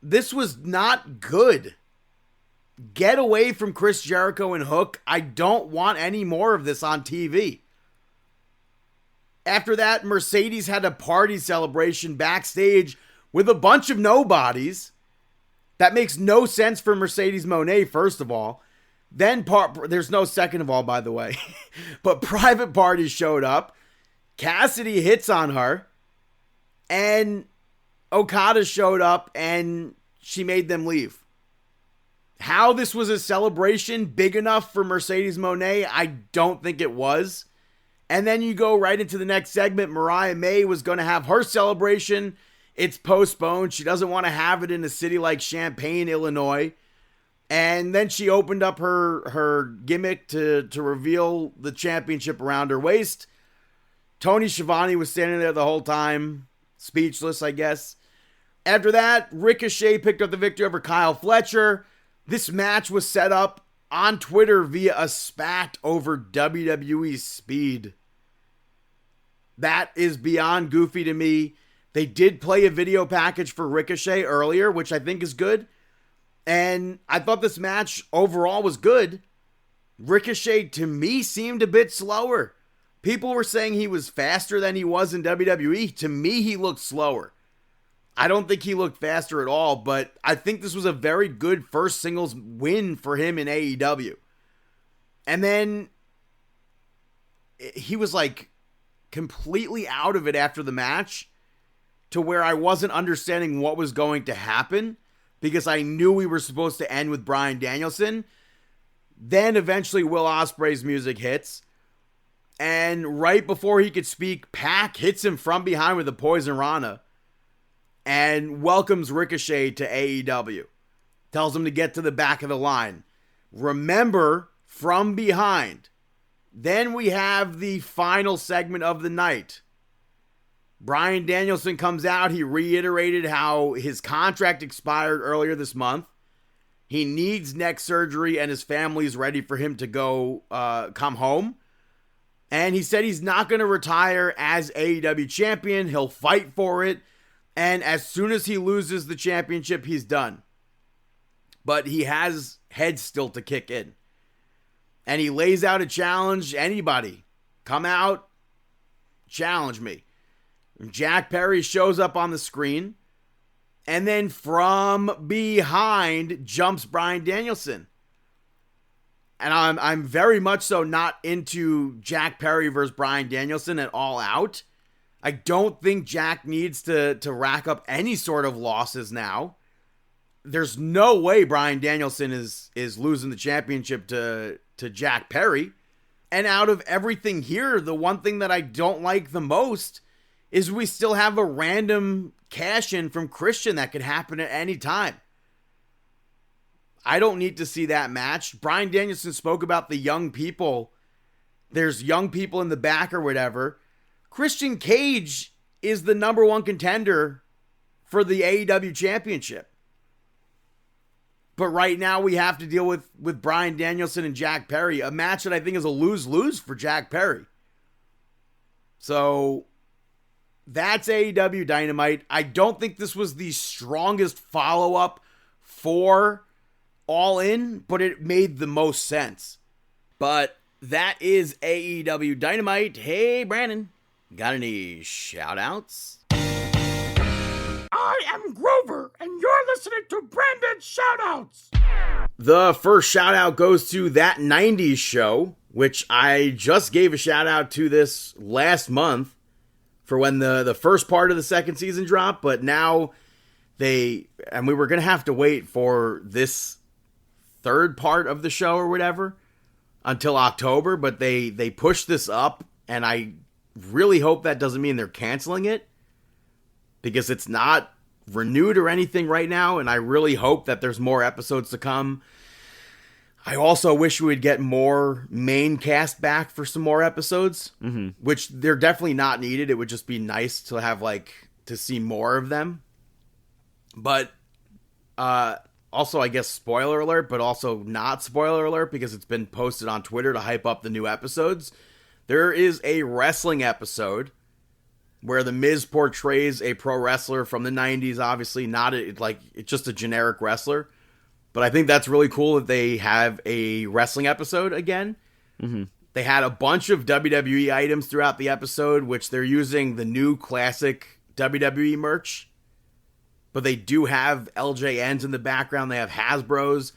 Speaker 1: This was not good. Get away from Chris Jericho and Hook. I don't want any more of this on TV. After that, Mercedes had a party celebration backstage with a bunch of nobodies. That makes no sense for Mercedes Moné, first of all. Then, there's no second of all, by the way. But Private Party showed up. Cassidy hits on her. And Okada showed up and she made them leave. How this was a celebration big enough for Mercedes Moné, I don't think it was. And then you go right into the next segment. Mariah May was going to have her celebration. It's postponed. She doesn't want to have it in a city like Champaign, Illinois. And then she opened up her gimmick to reveal the championship around her waist. Tony Schiavone was standing there the whole time, speechless, I guess. After that, Ricochet picked up the victory over Kyle Fletcher. This match was set up on Twitter via a spat over WWE speed. That is beyond goofy to me. They did play a video package for Ricochet earlier, which I think is good. And I thought this match overall was good. Ricochet, to me, seemed a bit slower. People were saying he was faster than he was in WWE. To me, he looked slower. I don't think he looked faster at all, but I think this was a very good first singles win for him in AEW. And then he was like completely out of it after the match to where I wasn't understanding what was going to happen because I knew we were supposed to end with Bryan Danielson. Then eventually Will Ospreay's music hits. And right before he could speak, Pac hits him from behind with a Poison Rana and welcomes Ricochet to AEW. Tells him to get to the back of the line. Remember, from behind. Then we have the final segment of the night. Bryan Danielson comes out. He reiterated how his contract expired earlier this month. He needs neck surgery and his family is ready for him to come home. And he said he's not going to retire as AEW champion. He'll fight for it. And as soon as he loses the championship, he's done. But he has heads still to kick in. And he lays out a challenge. Anybody, come out, challenge me. Jack Perry shows up on the screen. And then from behind jumps Bryan Danielson. And I'm very much so not into Jack Perry versus Bryan Danielson at All Out. I don't think Jack needs to rack up any sort of losses now. There's no way Bryan Danielson is losing the championship to Jack Perry. And out of everything here, the one thing that I don't like the most is we still have a random cash-in from Christian that could happen at any time. I don't need to see that match. Bryan Danielson spoke about the young people. There's young people in the back or whatever. Christian Cage is the number one contender for the AEW championship. But right now we have to deal with Bryan Danielson and Jack Perry, a match that I think is a lose-lose for Jack Perry. So that's AEW Dynamite. I don't think this was the strongest follow-up for All In, but it made the most sense. But that is AEW Dynamite. Hey, Brandon. Got any shout-outs?
Speaker 5: I am Grover, and you're listening to Brandon Shoutouts.
Speaker 1: The first shout-out goes to That 90s Show, which I just gave a shout-out to this last month for when the first part of the second season dropped, but now we were going to have to wait for this third part of the show or whatever until October, but they pushed this up, and I really hope that doesn't mean they're canceling it, because it's not renewed or anything right now, and I really hope that there's more episodes to come. I also wish we would get more main cast back for some more episodes, which they're definitely not needed. It would just be nice to have, to see more of them. But, also, I guess, spoiler alert, but also not spoiler alert, because it's been posted on Twitter to hype up the new episodes. There is a wrestling episode where The Miz portrays a pro wrestler from the 90s, obviously, it's just a generic wrestler. But I think that's really cool that they have a wrestling episode again. Mm-hmm. They had a bunch of WWE items throughout the episode, which they're using the new classic WWE merch. But they do have LJNs in the background. They have Hasbro's.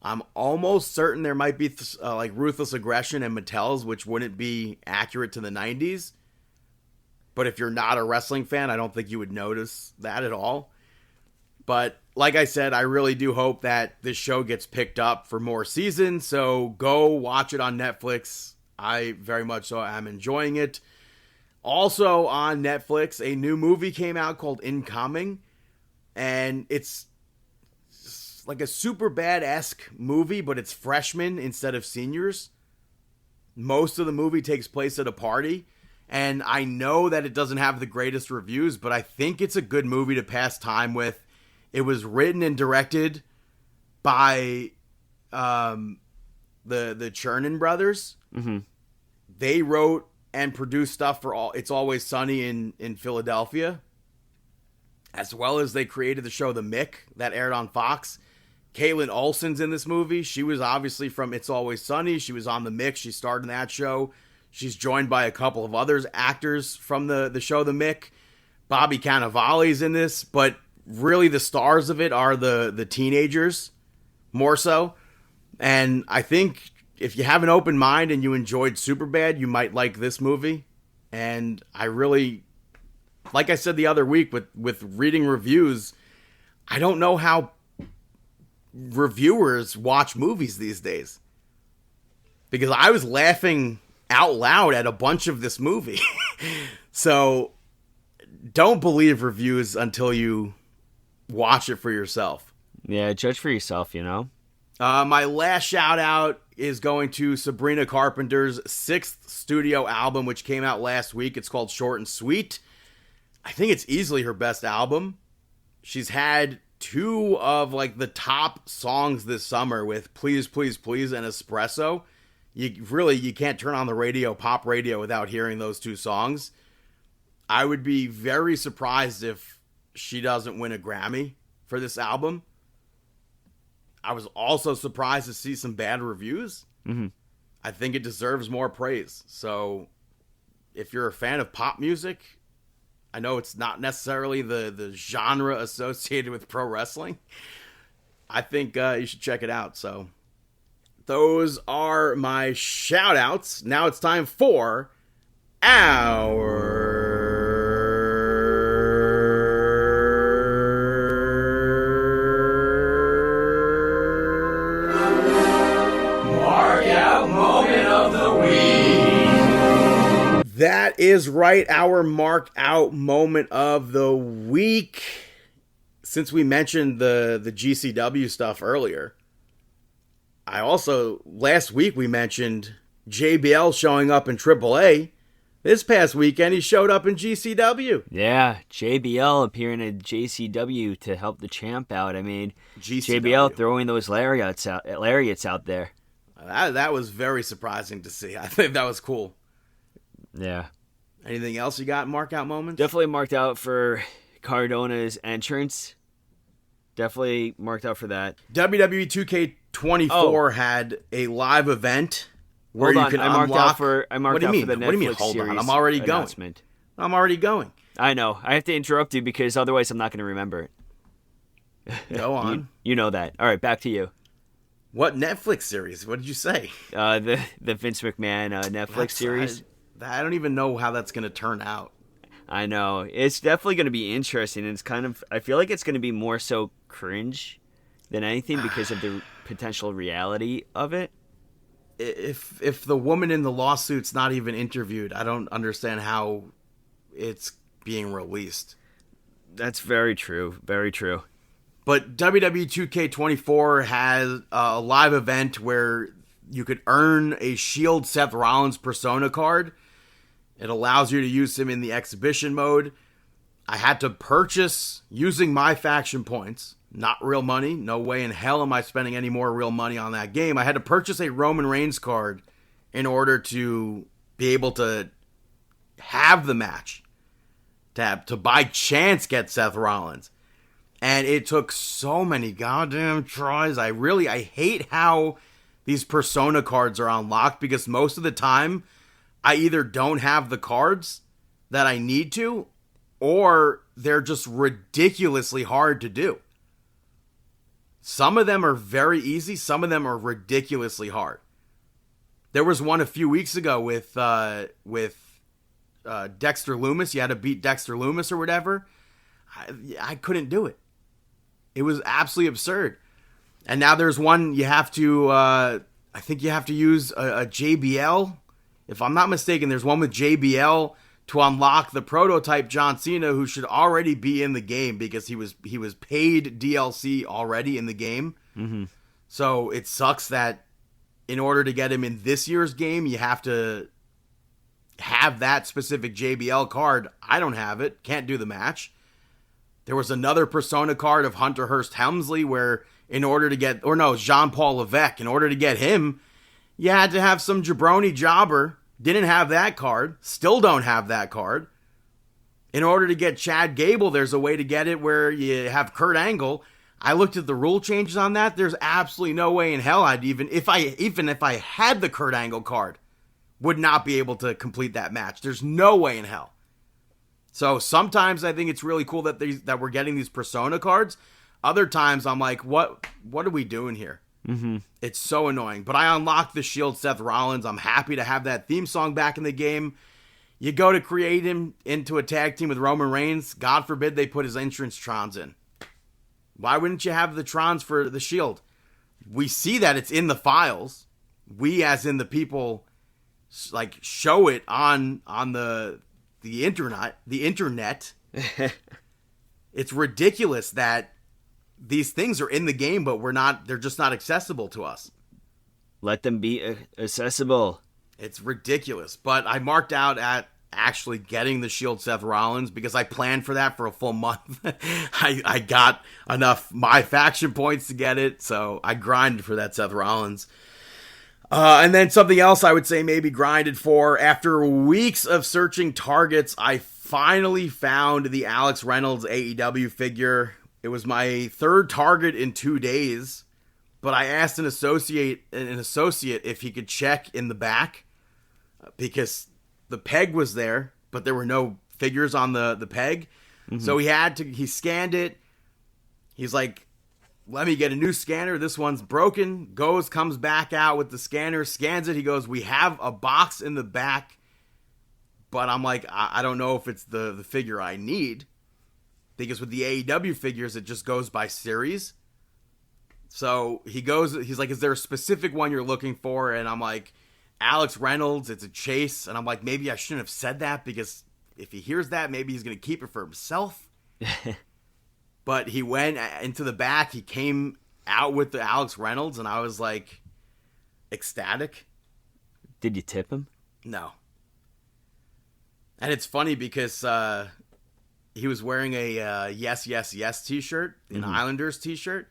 Speaker 1: I'm almost certain there might be Ruthless Aggression and Mattel's, which wouldn't be accurate to the 90s. But if you're not a wrestling fan, I don't think you would notice that at all. But like I said, I really do hope that this show gets picked up for more seasons. So go watch it on Netflix. I very much so am enjoying it. Also on Netflix, a new movie came out called Incoming. And it's like a super bad-esque movie, but it's freshmen instead of seniors. Most of the movie takes place at a party. And I know that it doesn't have the greatest reviews, but I think it's a good movie to pass time with. It was written and directed by the Chernin brothers. Mm-hmm. They wrote and produced stuff for It's Always Sunny in Philadelphia, as well as they created the show The Mick that aired on Fox. Caitlin Olsen's in this movie. She was obviously from It's Always Sunny. She was on The Mick. She starred in that show. She's joined by a couple of other actors from the show The Mick. Bobby Cannavale's in this, but really the stars of it are the teenagers, more so. And I think if you have an open mind and you enjoyed Superbad, you might like this movie. And I really, like I said the other week with reading reviews, I don't know how reviewers watch movies these days. Because I was laughing out loud at a bunch of this movie. So don't believe reviews until you watch it for yourself.
Speaker 2: Yeah, judge for yourself, you know.
Speaker 1: My last shout out is going to Sabrina Carpenter's 6th studio album, which came out last week. It's called Short and Sweet. I think it's easily her best album. She's had 2 of the top songs this summer with Please, Please, Please and Espresso. You can't turn on the radio, pop radio, without hearing those 2 songs. I would be very surprised if she doesn't win a Grammy for this album. I was also surprised to see some bad reviews. Mm-hmm. I think it deserves more praise. So if you're a fan of pop music, I know it's not necessarily the genre associated with pro wrestling. I think you should check it out. So those are my shout outs. Now it's time for our That is right, our Mark Out moment of the week. Since we mentioned the GCW stuff earlier, last week we mentioned JBL showing up in AAA. This past weekend he showed up in GCW.
Speaker 2: Yeah, JBL appearing in JCW to help the champ out. I mean,
Speaker 1: GCW.
Speaker 2: JBL throwing those lariats out there.
Speaker 1: That was very surprising to see. I think that was cool.
Speaker 2: Yeah.
Speaker 1: Anything else you got Mark Out moments?
Speaker 2: Definitely marked out for Cardona's entrance. Definitely marked out for that.
Speaker 1: WWE 2K24 had a live event where you can unlock.
Speaker 2: I marked out for the Netflix
Speaker 1: What do you mean? Hold
Speaker 2: series
Speaker 1: on, I'm already going.
Speaker 2: announcement.
Speaker 1: I'm already going.
Speaker 2: I know. I have to interrupt you because otherwise I'm not going to remember it.
Speaker 1: Go on.
Speaker 2: You know that. All right, back to you.
Speaker 1: What Netflix series? What did you say?
Speaker 2: The Vince McMahon Netflix series.
Speaker 1: I don't even know how that's going to turn out.
Speaker 2: I know. It's definitely going to be interesting. And it's kind of, I feel like it's going to be more so cringe than anything because of the potential reality of it.
Speaker 1: If the woman in the lawsuit's not even interviewed, I don't understand how it's being released.
Speaker 2: That's very true. Very true.
Speaker 1: But WWE 2K24 has a live event where you could earn a Shield Seth Rollins persona card. It allows you to use him in the exhibition mode. I had to purchase using my faction points, not real money. No way in hell am I spending any more real money on that game. I had to purchase a Roman Reigns card in order to be able to have the match. To by chance get Seth Rollins. And it took so many goddamn tries. I hate how these persona cards are unlocked because most of the time I either don't have the cards that I need to or they're just ridiculously hard to do. Some of them are very easy. Some of them are ridiculously hard. There was one a few weeks ago with Dexter Lumis. You had to beat Dexter Lumis or whatever. I couldn't do it. It was absolutely absurd. And now there's one you have to, I think you have to use a JBL. If I'm not mistaken, there's one with JBL to unlock the prototype John Cena who should already be in the game because he was paid DLC already in the game.
Speaker 2: Mm-hmm.
Speaker 1: So it sucks that in order to get him in this year's game, you have to have that specific JBL card. I don't have it. Can't do the match. There was another persona card of Hunter Hearst Helmsley where Jean-Paul Levesque. In order to get him, you had to have some jabroni jobber. Didn't have that card. Still don't have that card. In order to get Chad Gable, there's a way to get it where you have Kurt Angle. I looked at the rule changes on that. There's absolutely no way in hell I'd even if I had the Kurt Angle card, would not be able to complete that match. There's no way in hell. So sometimes I think it's really cool that we're getting these persona cards. Other times I'm like, what are we doing here?
Speaker 2: Mm-hmm.
Speaker 1: It's so annoying. But I unlocked the Shield Seth Rollins. I'm happy to have that theme song back in the game. You go to create him into a tag team with Roman Reigns. God forbid they put his entrance Trons in. Why wouldn't you have the Trons for the Shield? We see that it's in the files. We, as in the people, like show it on the internet. It's ridiculous that these things are in the game, but they're just not accessible to us.
Speaker 2: Let them be accessible.
Speaker 1: It's ridiculous. But I marked out at actually getting the Shield Seth Rollins because I planned for that for a full month. I got enough my faction points to get it, so I grinded for that Seth Rollins. And then something else I would say maybe grinded for. After weeks of searching targets, I finally found the Alex Reynolds AEW figure. It was my third target in 2 days, but I asked an associate if he could check in the back because the peg was there, but there were no figures on the peg. Mm-hmm. So he scanned it. He's like, let me get a new scanner. This one's broken. Comes back out with the scanner, scans it. He goes, we have a box in the back, but I'm like, I don't know if it's the figure I need. Because with the AEW figures, it just goes by series. So he's like, is there a specific one you're looking for? And I'm like, Alex Reynolds, it's a chase. And I'm like, maybe I shouldn't have said that because if he hears that, maybe he's going to keep it for himself. But he went into the back. He came out with the Alex Reynolds, and I was like, ecstatic.
Speaker 2: Did you tip him?
Speaker 1: No. And it's funny because he was wearing a Yes, Yes, Yes t-shirt, an Islanders t-shirt.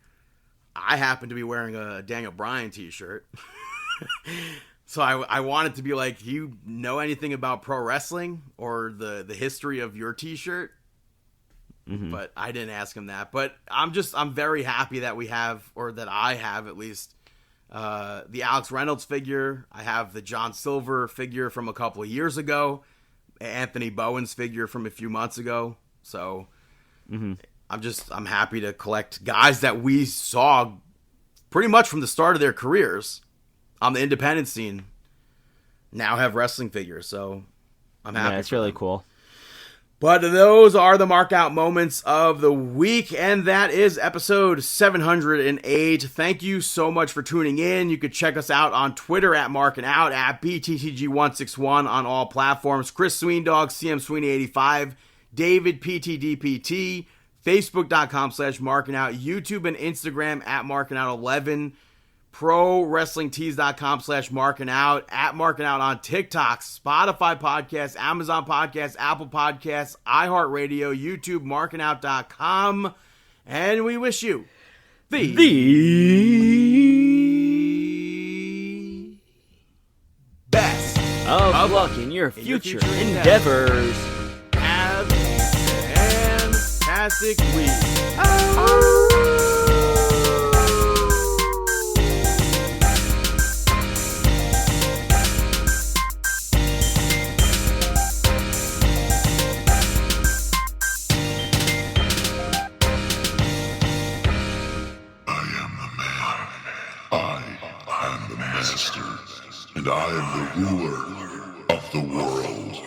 Speaker 1: I happen to be wearing a Daniel Bryan t-shirt. So I wanted to be like, do you know anything about pro wrestling or the history of your t-shirt? Mm-hmm. But I didn't ask him that. But I'm very happy that I have at least the Alex Reynolds figure. I have the John Silver figure from a couple of years ago. Anthony Bowen's figure from a few months ago. So I'm happy to collect guys that we saw pretty much from the start of their careers on the independent scene now have wrestling figures. So I'm happy.
Speaker 2: Yeah, it's really cool.
Speaker 1: But those are the Mark Out moments of the week, and that is episode 708. Thank you so much for tuning in. You could check us out on Twitter at Markin Out, at BTTG161 on all platforms. Chris Sweendog, CM Sweeney85, David PTDPT, Facebook.com/Markin Out, YouTube and Instagram at Markin Out 11. ProWrestlingTees.com/Markin Out, at Markin Out on TikTok, Spotify Podcasts, Amazon Podcasts, Apple Podcasts, iHeartRadio, YouTube, MarkinOut.com. And we wish you the best
Speaker 2: of luck in your future endeavors.
Speaker 1: Have a fantastic week.
Speaker 6: And I am the ruler of the world.